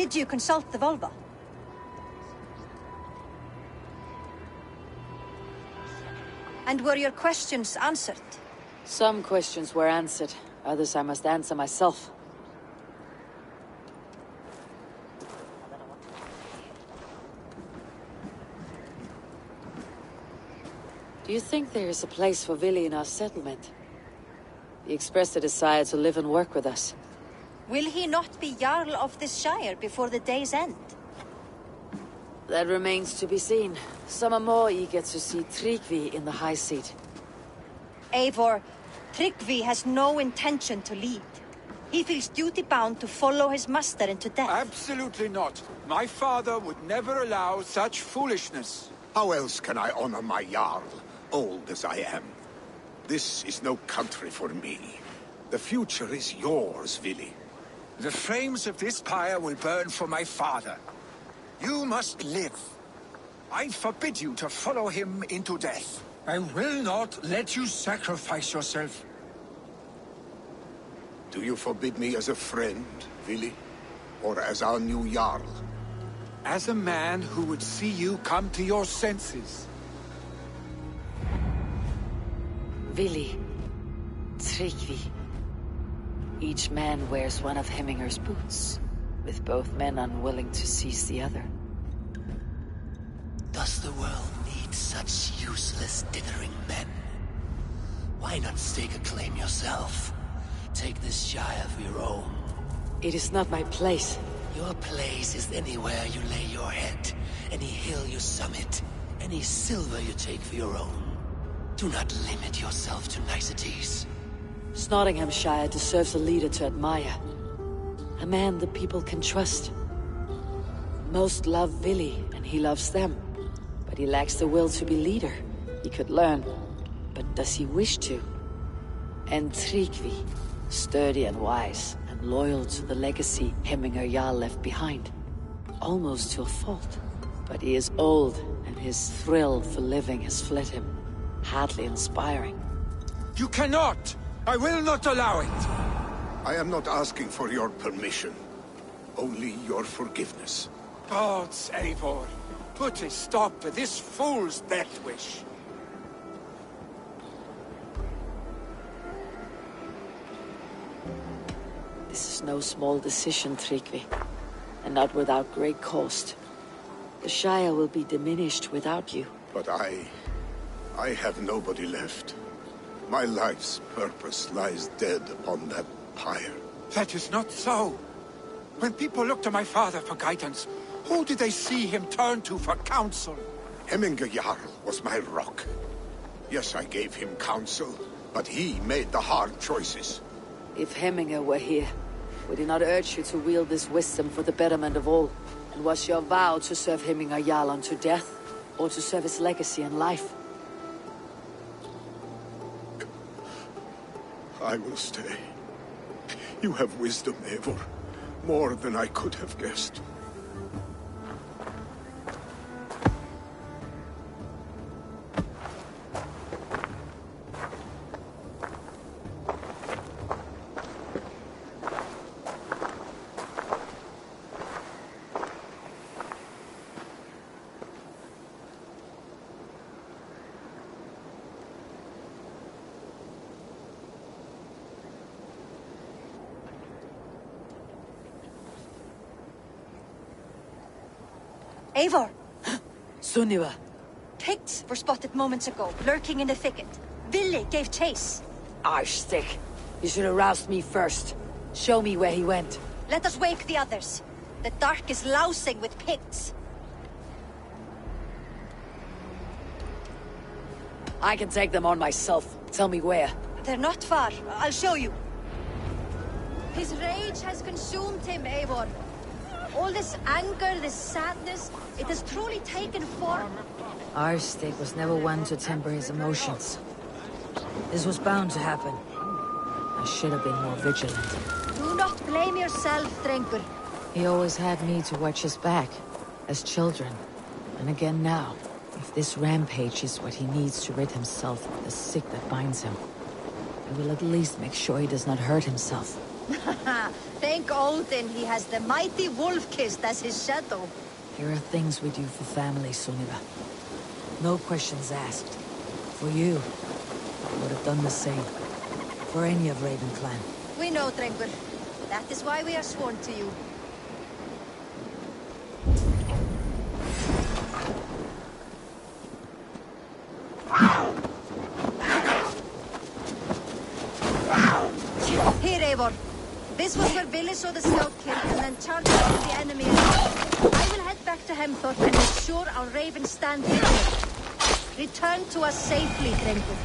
Did you consult the Volva? And were your questions answered? Some questions were answered. Others I must answer myself. Do you think there is a place for Vili in our settlement? He expressed a desire to live and work with us. Will he not be Jarl of this Shire before the day's end? That remains to be seen. Some are more eager to see Tryggvi in the high seat. Eivor, Tryggvi has no intention to lead. He feels duty-bound to follow his master into death. Absolutely not. My father would never allow such foolishness. How else can I honor my Jarl, old as I am? This is no country for me. The future is yours, Vili. The flames of this pyre will burn for my father. You must live. I forbid you to follow him into death. I will not let you sacrifice yourself. Do you forbid me as a friend, Vili? Or as our new Jarl? As a man who would see you come to your senses. Vili. Tryggvi. Each man wears one of Hemminger's boots, with both men unwilling to seize the other. Does the world need such useless, dithering men? Why not stake a claim yourself? Take this Shire of your own. It is not my place. Your place is anywhere you lay your head, any hill you summit, any silver you take for your own. Do not limit yourself to niceties. Nottinghamshire deserves a leader to admire. A man the people can trust. Most love Vili, and he loves them. But he lacks the will to be leader. He could learn, but does he wish to? And Tryggvi, sturdy and wise, and loyal to the legacy Hemminger Jarl left behind. Almost to a fault. But he is old, and his thrill for living has fled him. Hardly inspiring. You cannot! I will not allow it! I am not asking for your permission. Only your forgiveness. Gods, Eivor, put a stop to this fool's death wish. This is no small decision, Tryggvi. And not without great cost. The Shire will be diminished without you. But I have nobody left. My life's purpose lies dead upon that pyre. That is not so. When people look to my father for guidance, who did they see him turn to for counsel? Hemminger Jarl was my rock. Yes, I gave him counsel, but he made the hard choices. If Hemminger were here, would he not urge you to wield this wisdom for the betterment of all? And was your vow to serve Hemminger Jarl unto death, or to serve his legacy in life? I will stay. You have wisdom, Eivor. More than I could have guessed. Eivor! Sunniva! Picts were spotted moments ago, lurking in the thicket. Vili gave chase. Arshstick! You should have roused me first. Show me where he went. Let us wake the others. The dark is lousing with Picts. I can take them on myself. Tell me where. They're not far. I'll show you. His rage has consumed him, Eivor. All this anger, this sadness, it has truly taken form. Arshstick was never one to temper his emotions. This was bound to happen. I should have been more vigilant. Do not blame yourself, Drengur. He always had me to watch his back, as children. And again now, if this rampage is what he needs to rid himself of the sick that binds him, I will at least make sure he does not hurt himself. Thank Odin he has the mighty Wolf-Kissed as his shadow. There are things we do for family, Sunniva. No questions asked. For you, I would have done the same. For any of Raven clan. We know, Drengur. That is why we are sworn to you. Here, Eivor. This was where Billy saw the scout killed and then charged into the enemy. I will head back to Hemthorpe and make sure our ravens stand here. Return to us safely, Drengur.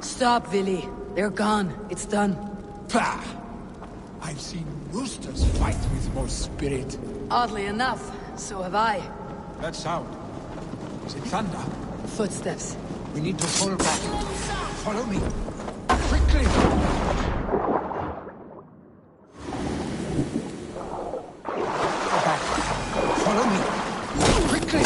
Stop, Vili. They're gone. It's done. Bah! I've seen roosters fight with more spirit. Oddly enough, so have I. That sound. Is it thunder? Footsteps. We need to pull back. Follow me. Quickly! Back. Follow me. Quickly!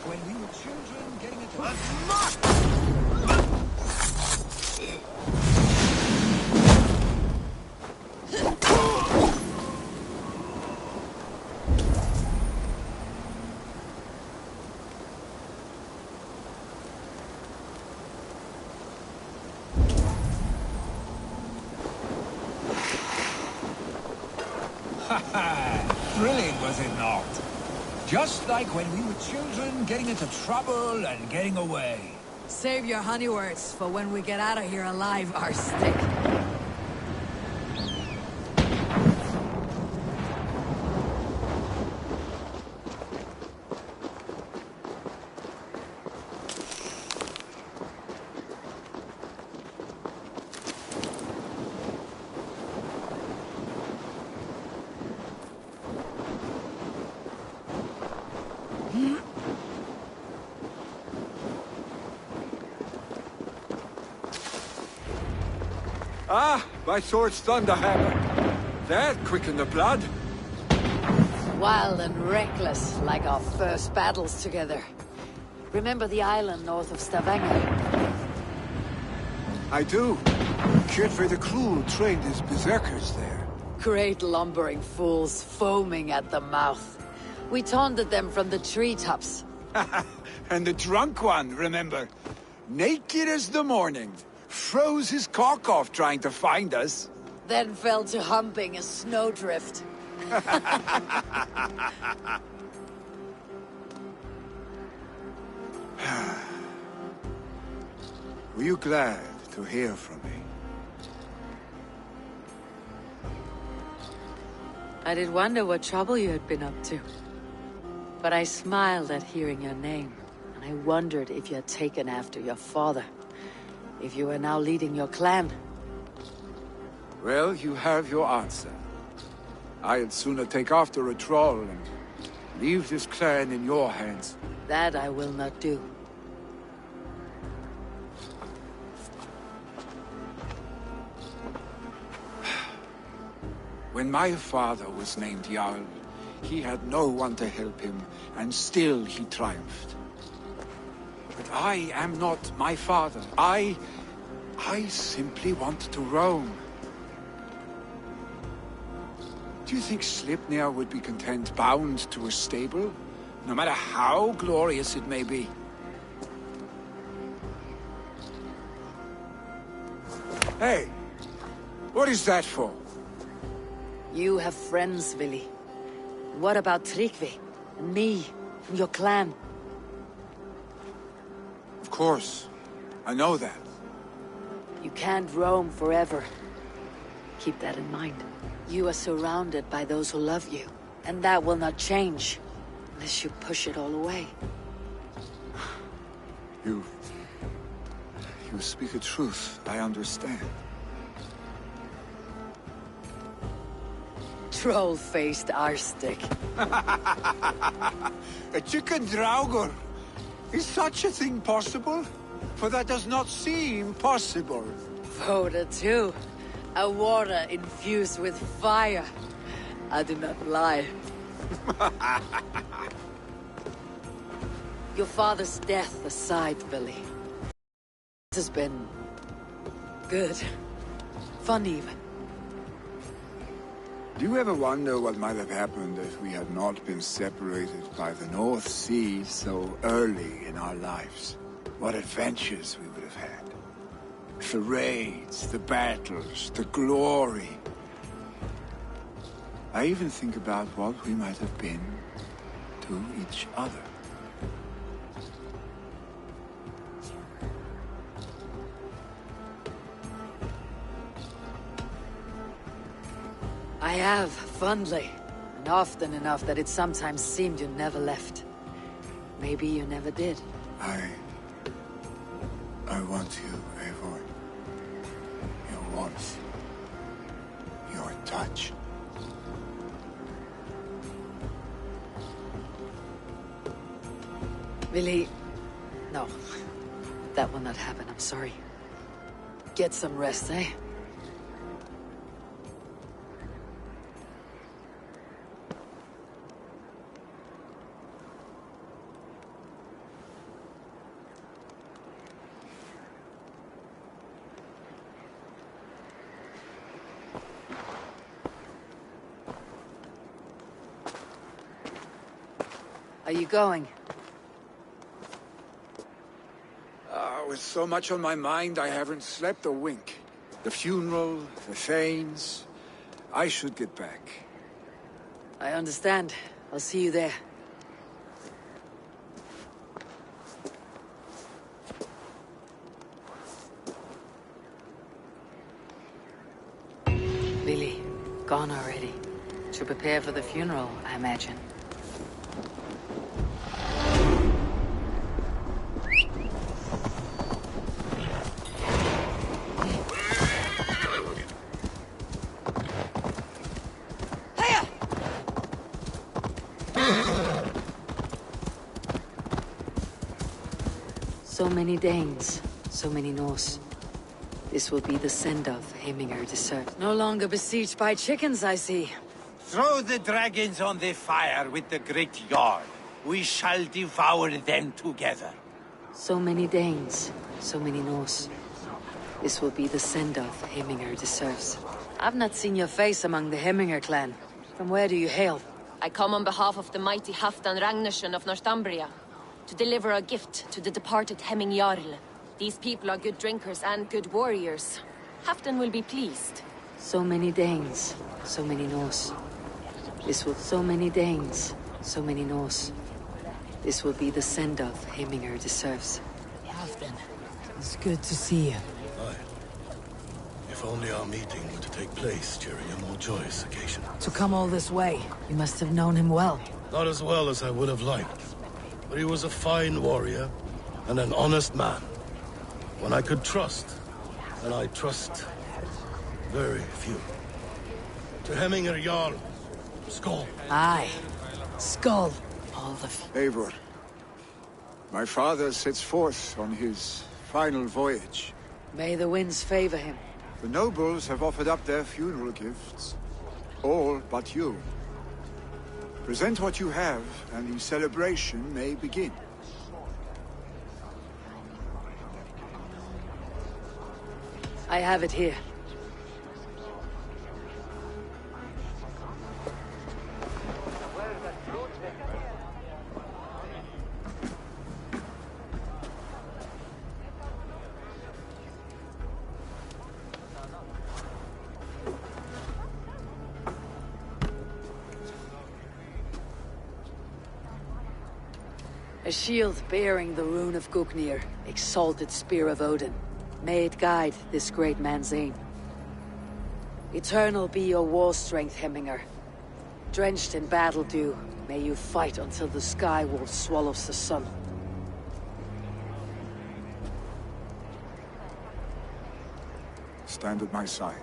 when we were children getting into... Thrilling, was it not? Just like when we were children, getting into trouble and getting away. Save your honey words for when we get out of here alive, our stick. Ah, my sword's thunderhammer. That quickened the blood. Wild and reckless, like our first battles together. Remember the island north of Stavanger? I do. Kjotve the Cruel trained his berserkers there. Great lumbering fools, foaming at the mouth. We taunted them from the treetops. And the drunk one, remember? Naked as the morning. Froze his cock off trying to find us. Then fell to humping a snowdrift. Were you glad to hear from me? I did wonder what trouble you had been up to. But I smiled at hearing your name, and I wondered if you had taken after your father. If you were now leading your clan. Well, you have your answer. I'd sooner take after a troll and leave this clan in your hands. That I will not do. When my father was named Jarl, he had no one to help him, and still he triumphed. But I am not my father. I simply want to roam. Do you think Sleipnir would be content bound to a stable, no matter how glorious it may be? Hey, what is that for? You have friends, Vili. What about Tryggvi, and me, and your clan? Of course. I know that. You can't roam forever. Keep that in mind. You are surrounded by those who love you, and that will not change, unless you push it all away. You speak a truth, I understand. Troll-faced arstick. A chicken draugr! Is such a thing possible? For that does not seem possible. Voda too. A water infused with fire. I do not lie. Your father's death aside, Billy. It has been... good. Fun even. Do you ever wonder what might have happened if we had not been separated by the North Sea so early in our lives? What adventures we would have had. The raids, the battles, the glory. I even think about what we might have been to each other. I have, fondly. And often enough that it sometimes seemed you never left. Maybe you never did. I want you, Eivor. Your warmth. Your touch. Vili... no. That will not happen, I'm sorry. Get some rest, eh? Are you going? With so much on my mind, I haven't slept a wink. The funeral, the Thanes. I should get back. I understand. I'll see you there. Billy, gone already. To prepare for the funeral, I imagine. So many Danes, so many Norse. This will be the send-off Hemingr deserves. No longer besieged by chickens, I see. Throw the dragons on the fire with the great Jarl. We shall devour them together. So many Danes, so many Norse. This will be the send-off Hemingr deserves. I've not seen your face among the Hemingr clan. From where do you hail? I come on behalf of the mighty Halfdan Ragnarsson of Northumbria, to deliver a gift to the departed Hemming Jarl. These people are good drinkers and good warriors. Halfdan will be pleased. So many Danes, so many Norse. So many Danes, so many Norse. This will be the send-off Hemingr deserves. Halfdan, it's good to see you. Aye. If only our meeting were to take place during a more joyous occasion. To come all this way, you must have known him well. Not as well as I would have liked. But he was a fine warrior, and an honest man. One I could trust, and I trust very few. To Hemingr Jarl, Skull. Aye, Skull. All the... Eivor, my father sets forth on his final voyage. May the winds favor him. The nobles have offered up their funeral gifts. All but you. Present what you have, and the celebration may begin. I have it here. A shield bearing the rune of Gugnir, exalted spear of Odin. May it guide this great man's aim. Eternal be your war strength, Hemingr. Drenched in battle dew, may you fight until the sky wolf swallows the sun. Stand at my side.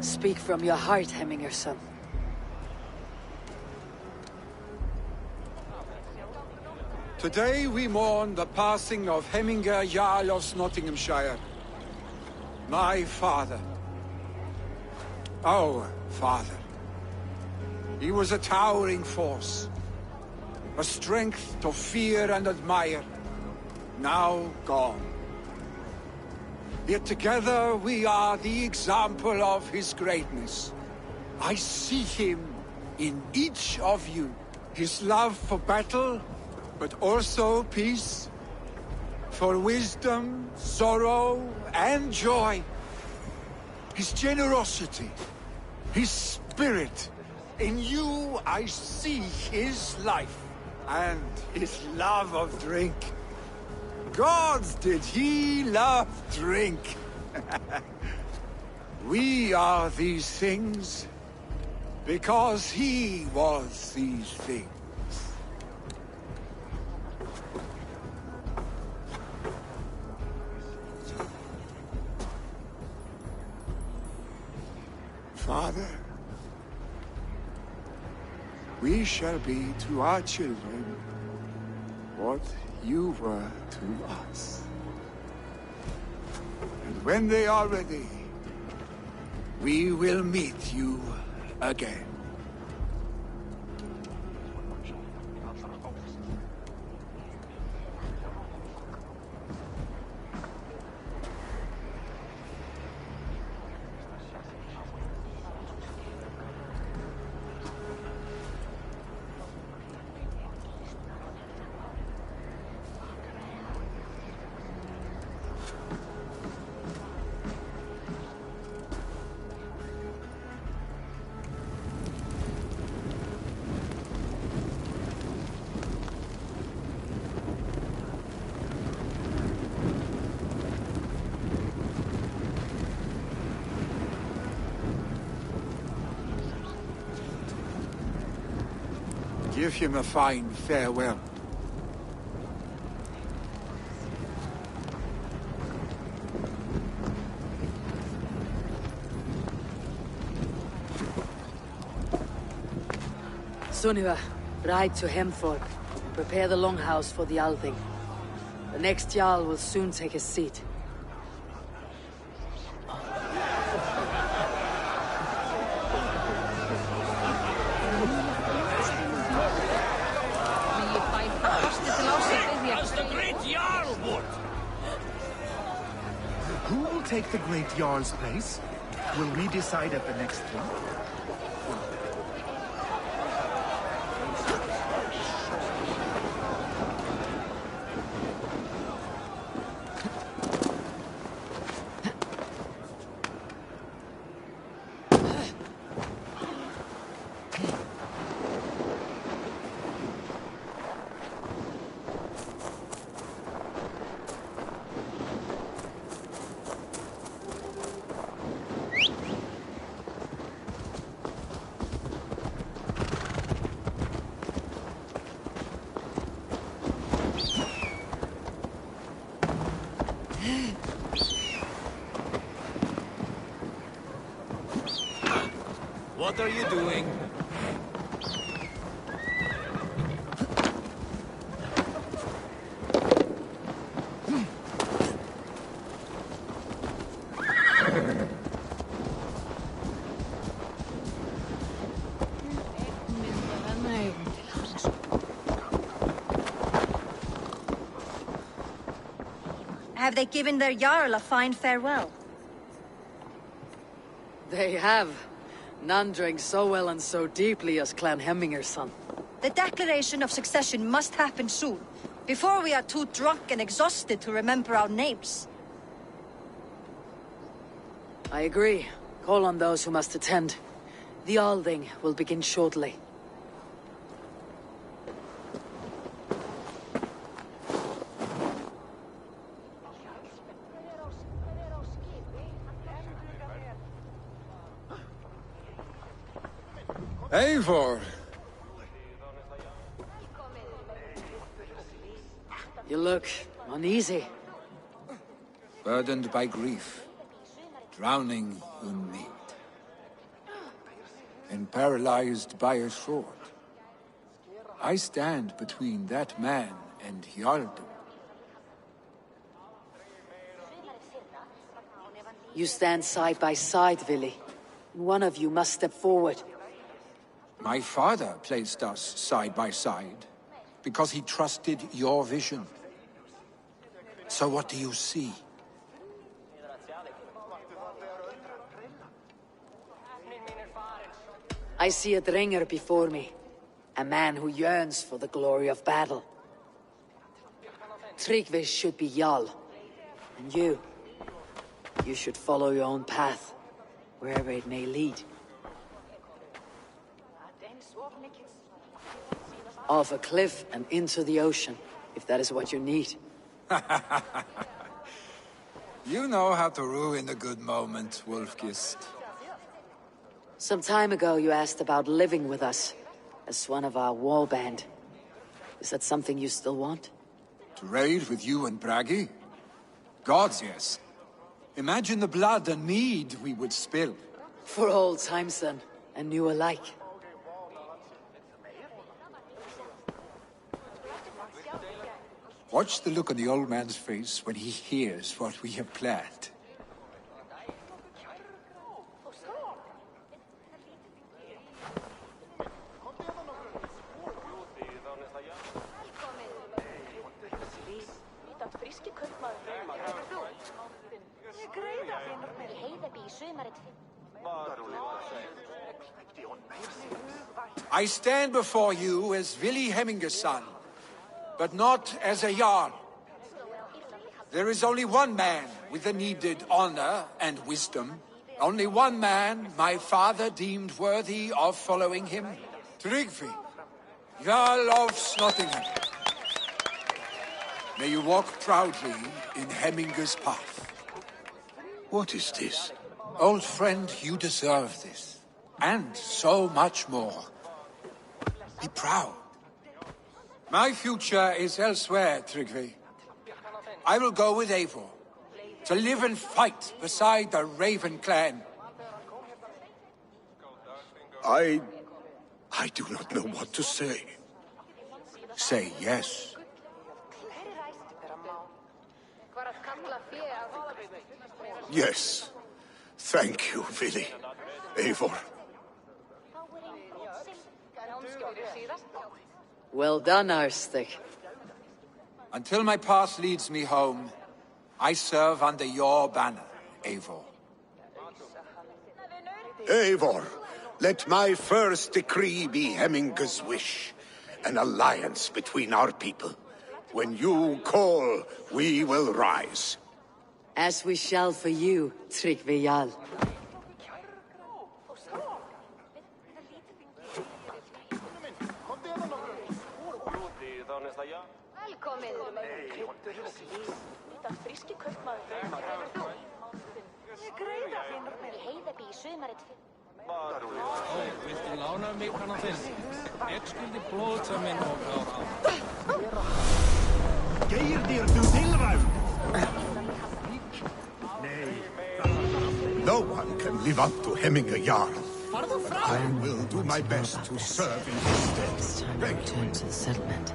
Speak from your heart, Hemingr, son. Today we mourn the passing of Hemingr Jarl of Nottinghamshire. My father. Our father. He was a towering force. A strength to fear and admire. Now gone. Yet together we are the example of his greatness. I see him in each of you. His love for battle, but also peace. For wisdom, sorrow, and joy. His generosity, his spirit. In you I see his life, and his love of drink. Gods, did he love drink! We are these things because he was these things. Father, we shall be to our children what you were to us. And when they are ready, we will meet you again. Give him a fine farewell. Sunniva, ride to Hemthorpe and prepare the longhouse for the Althing. The next Jarl will soon take his seat. As the great Jarl would! Who will take the great Jarl's place? Will we decide at the next one? What are you doing? Have they given their Jarl a fine farewell? They have. None drank so well and so deeply as Clan Hemminger's son. The declaration of succession must happen soon, before we are too drunk and exhausted to remember our names. I agree. Call on those who must attend. The Althing will begin shortly. Eivor! You look uneasy. Burdened by grief, drowning in need, and paralyzed by a sword. I stand between that man and Hjarldum. You stand side by side, Vili. One of you must step forward. My father placed us side by side, because he trusted your vision. So what do you see? I see a Dringer before me. A man who yearns for the glory of battle. Tryggvi should be Jarl. And you should follow your own path, wherever it may lead. Off a cliff and into the ocean, if that is what you need. You know how to ruin a good moment, Wolfgist. Some time ago you asked about living with us, as one of our war band. Is that something you still want? To raid with you and Bragi? Gods, yes. Imagine the blood and mead we would spill. For old times then, and new alike. Watch the look on the old man's face when he hears what we have planned. I stand before you as Vili Hemminger's son, but not as a Jarl. There is only one man with the needed honor and wisdom. Only one man my father deemed worthy of following him. Tryggvi, Jarl of Nottingham. May you walk proudly in Hemminger's path. What is this? Old friend, you deserve this. And so much more. Be proud. My future is elsewhere, Tryggvi. I will go with Eivor, to live and fight beside the Raven clan. I do not know what to say. Say yes. Yes. Thank you, Vili. Eivor. Well done, Arstic. Until my path leads me home, I serve under your banner, Eivor. Eivor, let my first decree be Hemminger's wish. An alliance between our people. When you call, we will rise. As we shall for you, Tryggvi Jarl. Viltu lána mig kannan þinn? Ég skildi blóðtömmin og ár. Geirdir du tilræð? No one can live up to Hemminger Jarl. I will do my best to serve in his stead. It's time to return to the settlement.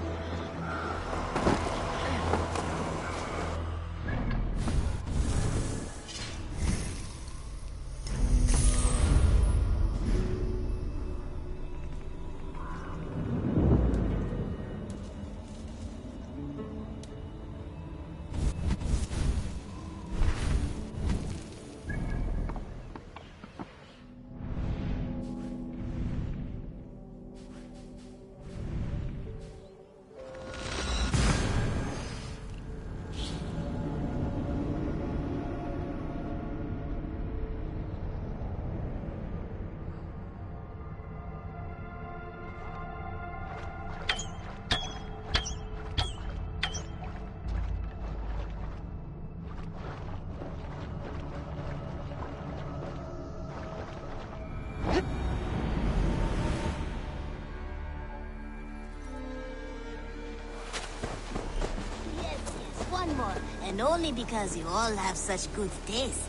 One more, and only because you all have such good taste.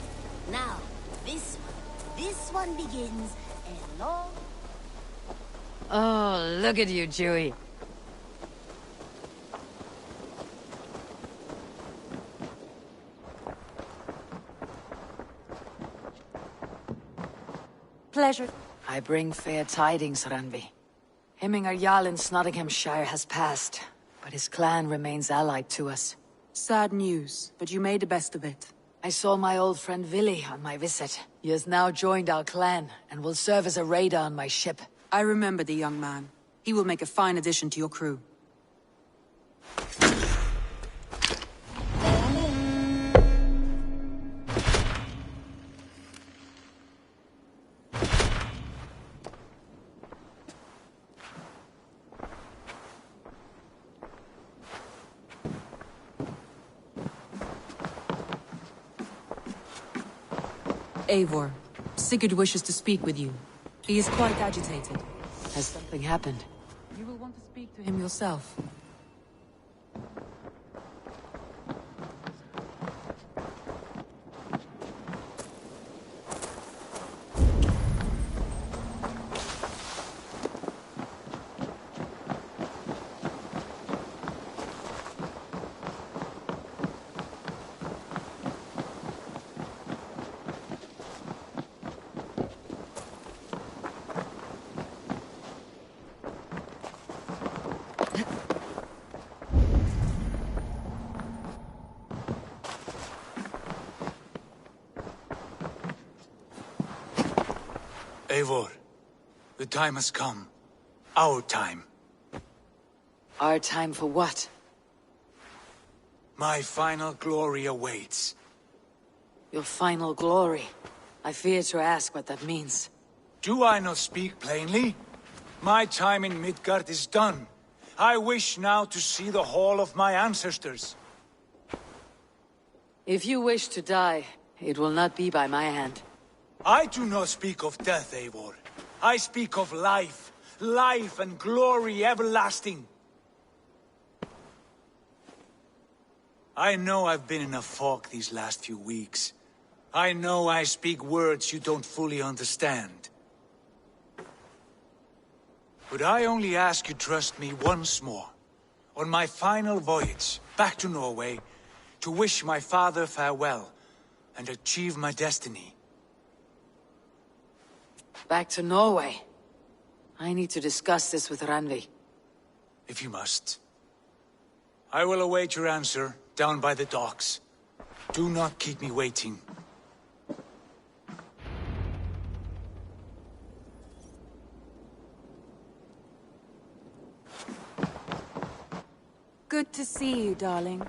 Now, this one begins a long... Oh, look at you, Dewey. Pleasure. I bring fair tidings, Randvi. Hemminger Jarl in Nottinghamshire has passed, but his clan remains allied to us. Sad news, but you made the best of it. I saw my old friend Vili on my visit. He has now joined our clan, and will serve as a raider on my ship. I remember the young man. He will make a fine addition to your crew. Eivor, Sigurd wishes to speak with you. He is quite agitated. Has something happened? You will want to speak to him yourself. Eivor, the time has come. Our time. Our time for what? My final glory awaits. Your final glory. I fear to ask what that means. Do I not speak plainly? My time in Midgard is done. I wish now to see the hall of my ancestors. If you wish to die, it will not be by my hand. I do not speak of death, Eivor. I speak of life. Life and glory everlasting. I know I've been in a fog these last few weeks. I know I speak words you don't fully understand. But I only ask you trust me once more. On my final voyage, back to Norway, to wish my father farewell, and achieve my destiny. Back to Norway? I need to discuss this with Randvi. If you must. I will await your answer, down by the docks. Do not keep me waiting. Good to see you, darling.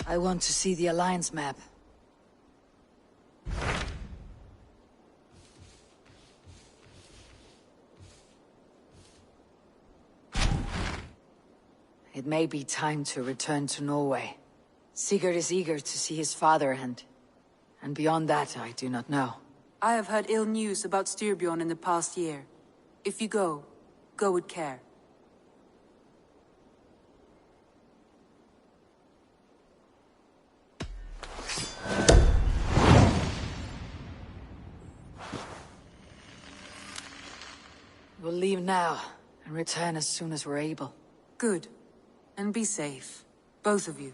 I want to see the Alliance map. It may be time to return to Norway. Sigurd is eager to see his father and beyond that I do not know. I have heard ill news about Styrbjorn in the past year. If you go with care. We'll leave now, and return as soon as we're able. Good. And be safe. Both of you.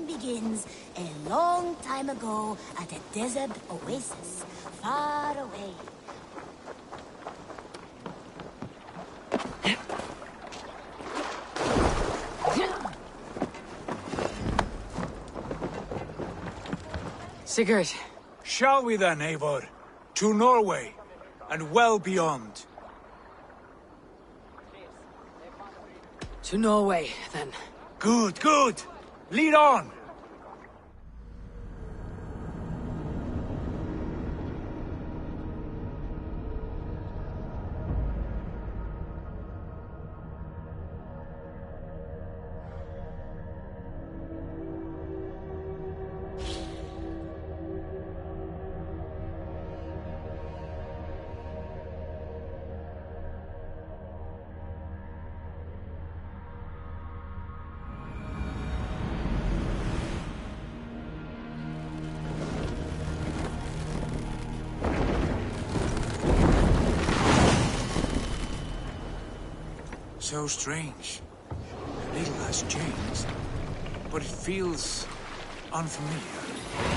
Begins a long time ago at a desert oasis far away. Sigurd. Shall we then, Eivor? To Norway, and well beyond. To Norway, then. Good, good! Lead on! So strange. Little has changed, but it feels unfamiliar.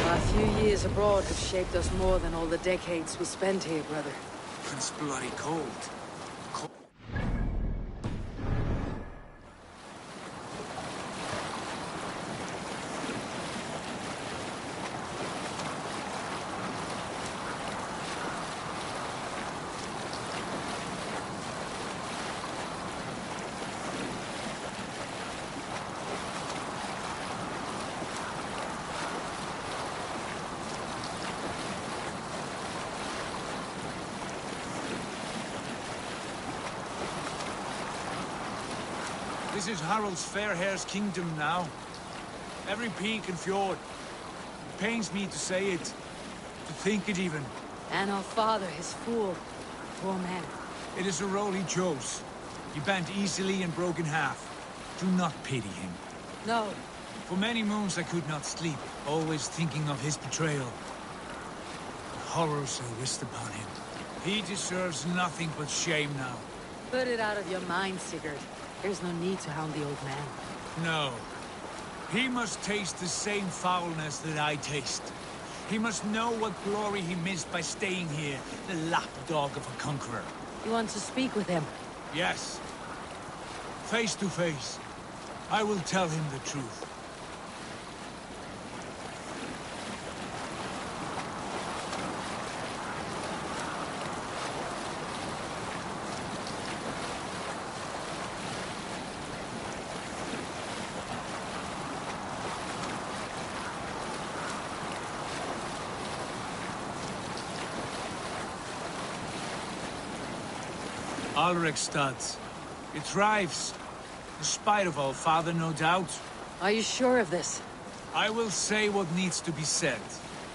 A few years abroad have shaped us more than all the decades we spent here, brother. It's bloody cold. This is Harald's Fairhair's kingdom now. Every peak and fjord. It pains me to say it, to think it even. And our father, his fool. Poor man. It is a role he chose. He bent easily and broke in half. Do not pity him. No. For many moons I could not sleep, always thinking of his betrayal. The horrors I wished upon him. He deserves nothing but shame now. Put it out of your mind, Sigurd. There's no need to hound the old man. No. He must taste the same foulness that I taste. He must know what glory he missed by staying here, the lapdog of a conqueror. You want to speak with him? Yes. Face to face. I will tell him the truth. Alrekstad. It thrives. In spite of our father, no doubt. Are you sure of this? I will say what needs to be said.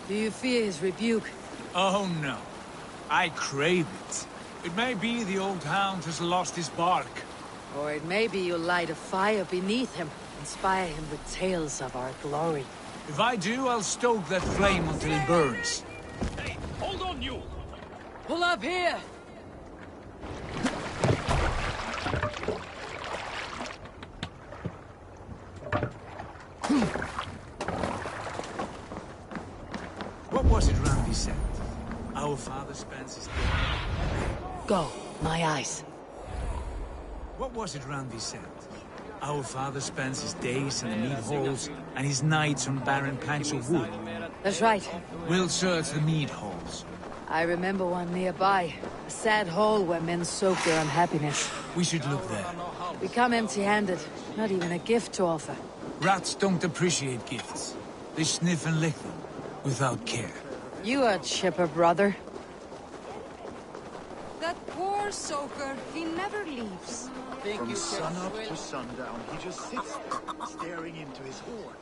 Do you fear his rebuke? Oh no. I crave it. It may be the old hound has lost his bark. Or it may be you'll light a fire beneath him, inspire him with tales of our glory. If I do, I'll stoke that flame until it burns. Hey, hold on, you! Pull up here! What was it Randi said? Our father spends his day... Go, my eyes. What was it Randi said? Our father spends his days in the mead halls and his nights on barren planks of wood. That's right. We'll search the mead halls. I remember one nearby. A sad hole where men soak their unhappiness. We should look there. We come empty-handed. Not even a gift to offer. Rats don't appreciate gifts. They sniff and lick them, without care. You a chipper, brother. That poor soaker, he never leaves. From sun up to sundown, he just sits there, staring into his horn.